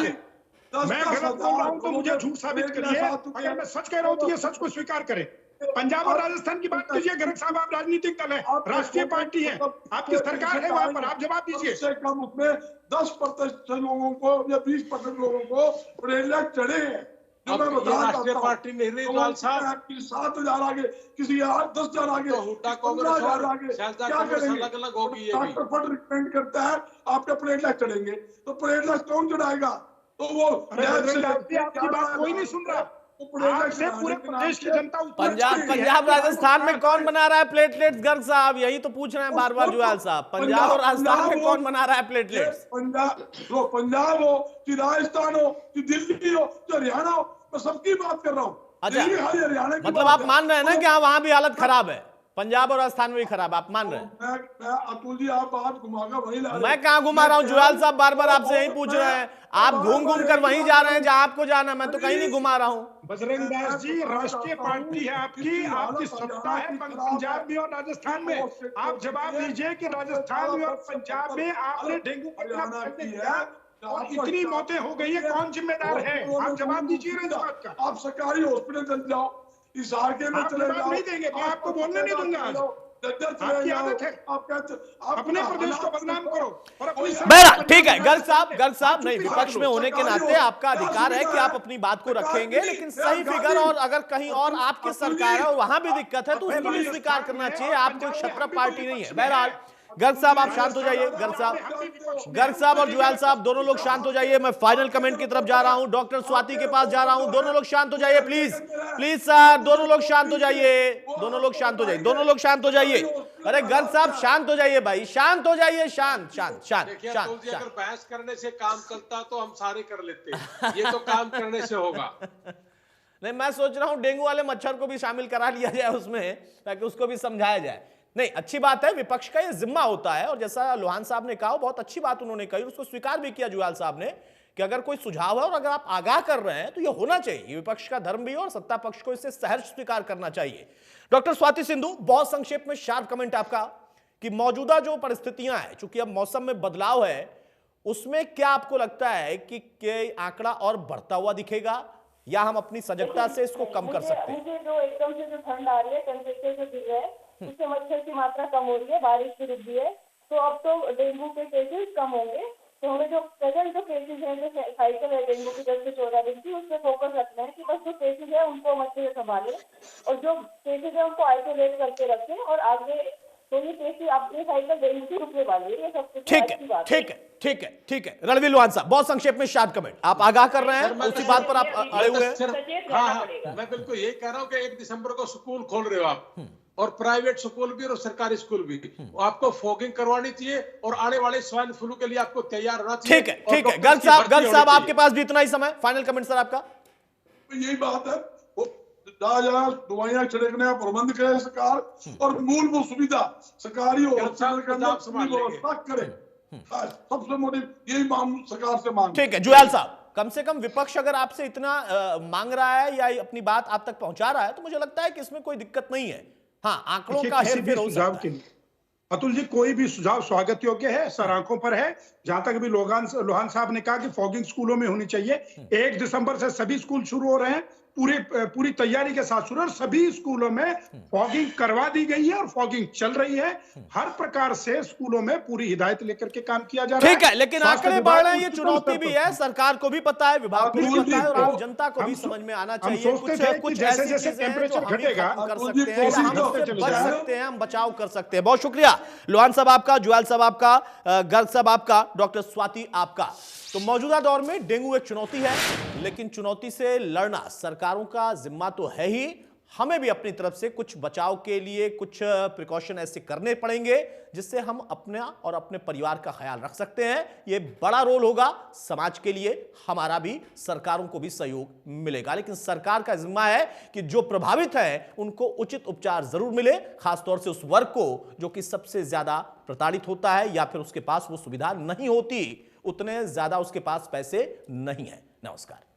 मैं गलत बोल रहा हूं तो मुझे झूठ साबित करिए, अगर मैं सच कह रहा हूं तो ये सच को स्वीकार करें। पंजाब और राजस्थान की बात कीजिए। गर्ग साहब, आप राजनीतिक दल है, राष्ट्रीय पार्टी है, आपकी सरकार है, वहां पर आप जवाब दीजिए। से कम उसमें 10% लोगों को या 20% लोगों को प्लेटलेट चढ़े हैं। जो मैं बता राष्ट्रीय पार्टी नहीं रही ज्वाल साहब, 7,000 आगे, किसी 10,000 आगे, 15,000 आगे, क्या करेंगे? अलग अलग होगी। डॉक्टर फट रिकमेंड करता है आपके प्लेटलेट चढ़ेंगे, तो प्लेटलेट कौन चढ़ाएगा? तो वो आपकी बात कोई नहीं सुन रहा। पूरे प्रदेश की जनता पंजाब राजस्थान में कौन बना रहा है प्लेटलेट्स? गर्ग साहब यही तो पूछ रहे हैं बार बार जुयाल साहब, पंजाब और राजस्थान में कौन बना रहा है प्लेटलेट्स? पंजाब हो कि राजस्थान हो कि दिल्ली हो कि हरियाणा हो, मैं सबकी बात कर रहा हूँ। अच्छा, मतलब आप मान रहे हैं ना कि हाँ वहां भी हालत खराब है, पंजाब और राजस्थान में भी खराब, आप मान रहे हैं? मैं अतुल जी, आप बात घुमाकर वहीं ला रहे हैं। मैं कहां घुमा रहा हूं? जुयाल साहब बार बार आपसे यही पूछ रहे हैं, आप घूम घूम कर वहीं जा रहे हैं जहां आपको जाना। मैं तो कहीं नहीं घुमा रहा हूं। बजरंग दास जी, राष्ट्रीय पार्टी है आपकी सत्ता है पंजाब में और राजस्थान में। आप जवाब दीजिए कि राजस्थान में और पंजाब में आपने डेंगू और इतनी मौतें हो गई है, कौन जिम्मेदार है? आप जवाब दीजिए इस बात का। आप सरकारी हॉस्पिटल चल जाओ, इस के में चले जाओ, नहीं देंगे, मैं आपको बोलने नहीं दूंगा। आपकी आदत है अपने प्रदेश को बदनाम करो और अपनी बहरहाल ठीक है गर्ग साहब नहीं, विपक्ष में होने के नाते आपका अधिकार है कि आप अपनी बात को रखेंगे, लेकिन सही फिगर और अगर कहीं और आपकी सरकार है और वहां भी दिक्कत है तो उसको भी स्वीकार करना चाहिए। आप कोई क्षत्रिय पार्टी नहीं है। बहरहाल गर्ग साहब आप शांत हो जाइए। गर्ग साहब और जुयाल साहब दोनों लोग शांत हो जाइए। मैं फाइनल कमेंट की तरफ जा रहा हूं, डॉक्टर स्वाति के पास जा रहा हूं। दोनों लोग शांत हो जाइए प्लीज प्लीज सर, दोनों लोग शांत हो जाइए, दोनों लोग शांत हो जाइए, दोनों लोग शांत हो जाइए। अरे गर्ग साहब शांत हो जाइए भाई, शांत हो जाइए, शांत शांत शांत शांत। अगर बहस करने से काम चलता तो हम सारे कर लेते, ये तो काम करने से होगा। नहीं, मैं सोच रहा हूं डेंगू वाले मच्छर को भी शामिल करा लिया जाए उसमें, ताकि उसको भी समझाया जाए। नहीं, अच्छी बात है, विपक्ष का ये जिम्मा होता है और जैसा लोहान साहब ने कहा बहुत अच्छी बात उन्होंने कही, उसको स्वीकार भी किया जुयाल साहब ने कि अगर कोई सुझाव है और अगर आप आगाह कर रहे हैं तो ये होना चाहिए, ये विपक्ष का धर्म भी है और सत्ता पक्ष को इसे सहर्ष स्वीकार करना चाहिए। डॉक्टर स्वाति सिंधु, बहुत संक्षेप में शार्प कमेंट आपका कि मौजूदा जो परिस्थितियां हैं, चूंकि अब मौसम में बदलाव है, उसमें क्या आपको लगता है कि आंकड़ा और बढ़ता हुआ दिखेगा या हम अपनी सजगता से इसको कम कर सकते हैं? मुझे जो एकदम से जो ठंड आ रही है, टेम्परेचर जो गिर रहा है, उससे मच्छर की मात्रा कम हो रही है, बारिश भी रुक गई है, तो अब तो डेंगू के केसेस कम होंगे। तो हमें जो प्रेजेंट जो केसेस हैं, जो साइकिल है डेंगू की 10 से 14 दिन की, उस पर फोकस रखना है कि बस जो केसेस है उनको मच्छर से संभालें और जो केसेस है उनको आइसोलेट करके रखें और आगे तो ये केसेस आपकी साइकिल डेंगू की रुकने वाली है। ये सब कुछ ठीक है, ठीक है, ठीक है, ठीक है। रणवीर लोहान साहब, बहुत संक्षेप में शार्प कमेंट। आप आगाह कर रहे हैं, उसी बात पर आप अड़े हुए हैं। हाँ, मैं बिल्कुल यही कह रहा हूँ कि 1 दिसंबर को स्कूल खोल रहे हो आप, और प्राइवेट स्कूल भी और सरकारी स्कूल भी, आपको फॉगिंग करवानी चाहिए और आने वाले स्वाइन फ्लू के लिए आपको तैयार रहना चाहिए। ठीक है, ठीक है। गर्ग साहब आपके पास भी इतना ही समय, फाइनल कमेंट सर आपका। यही बात है, जहाँ दवाइयां छिड़कने का प्रबंध करे सरकार और मूलभूत सुविधा सरकारी हॉस्पिटल के अंदर व्यवस्था करे, सबसे मोटी यही मांग सरकार से मांग। ठीक है जुयाल साहब, कम से कम विपक्ष अगर आपसे इतना मांग रहा है या अपनी बात आप तक पहुंचा रहा है तो मुझे लगता है कि इसमें कोई दिक्कत नहीं है। हाँ, आंकड़ों का हेरफेर हो सकता है। अतुल जी, कोई भी सुझाव स्वागत योग्य है, सर आंखों पर है। जहां तक भी लोहान साहब ने कहा कि फॉगिंग स्कूलों में होनी चाहिए, 1 दिसंबर से सभी स्कूल शुरू हो रहे हैं, पूरी तैयारी के साथ शुरू, और सभी स्कूलों में फॉगिंग करवा दी गई है और फॉगिंग चल रही है। हर प्रकार से स्कूलों में पूरी हिदायत लेकर के काम किया जा रहा है। ठीक है, लेकिन आंकड़े बढ़ रहे हैं, ये चुनौती भी है, सरकार को भी पता है, विभाग को भी पता है और आम जनता को भी समझ में आना चाहिए। कुछ जैसे जैसे टेम्परेचर घटेगा कर सकते हैं, हम बच सकते हैं, हम बचाव कर सकते हैं। बहुत शुक्रिया लोहान साहब आपका, जुयाल साहब आपका, गर्ग साहब आपका, डॉक्टर स्वाति आपका। तो मौजूदा दौर में डेंगू एक चुनौती है, लेकिन चुनौती से लड़ना सरकारों का जिम्मा तो है ही, हमें भी अपनी तरफ से कुछ बचाव के लिए कुछ प्रिकॉशन ऐसे करने पड़ेंगे जिससे हम अपना और अपने परिवार का ख्याल रख सकते हैं। यह बड़ा रोल होगा समाज के लिए, हमारा भी, सरकारों को भी सहयोग मिलेगा, लेकिन सरकार का जिम्मा है कि जो प्रभावित है उनको उचित उपचार जरूर मिले, खासतौर से उस वर्ग को जो कि सबसे ज्यादा प्रताड़ित होता है या फिर उसके पास वो सुविधा नहीं होती, उतने ज्यादा उसके पास पैसे नहीं है। नमस्कार।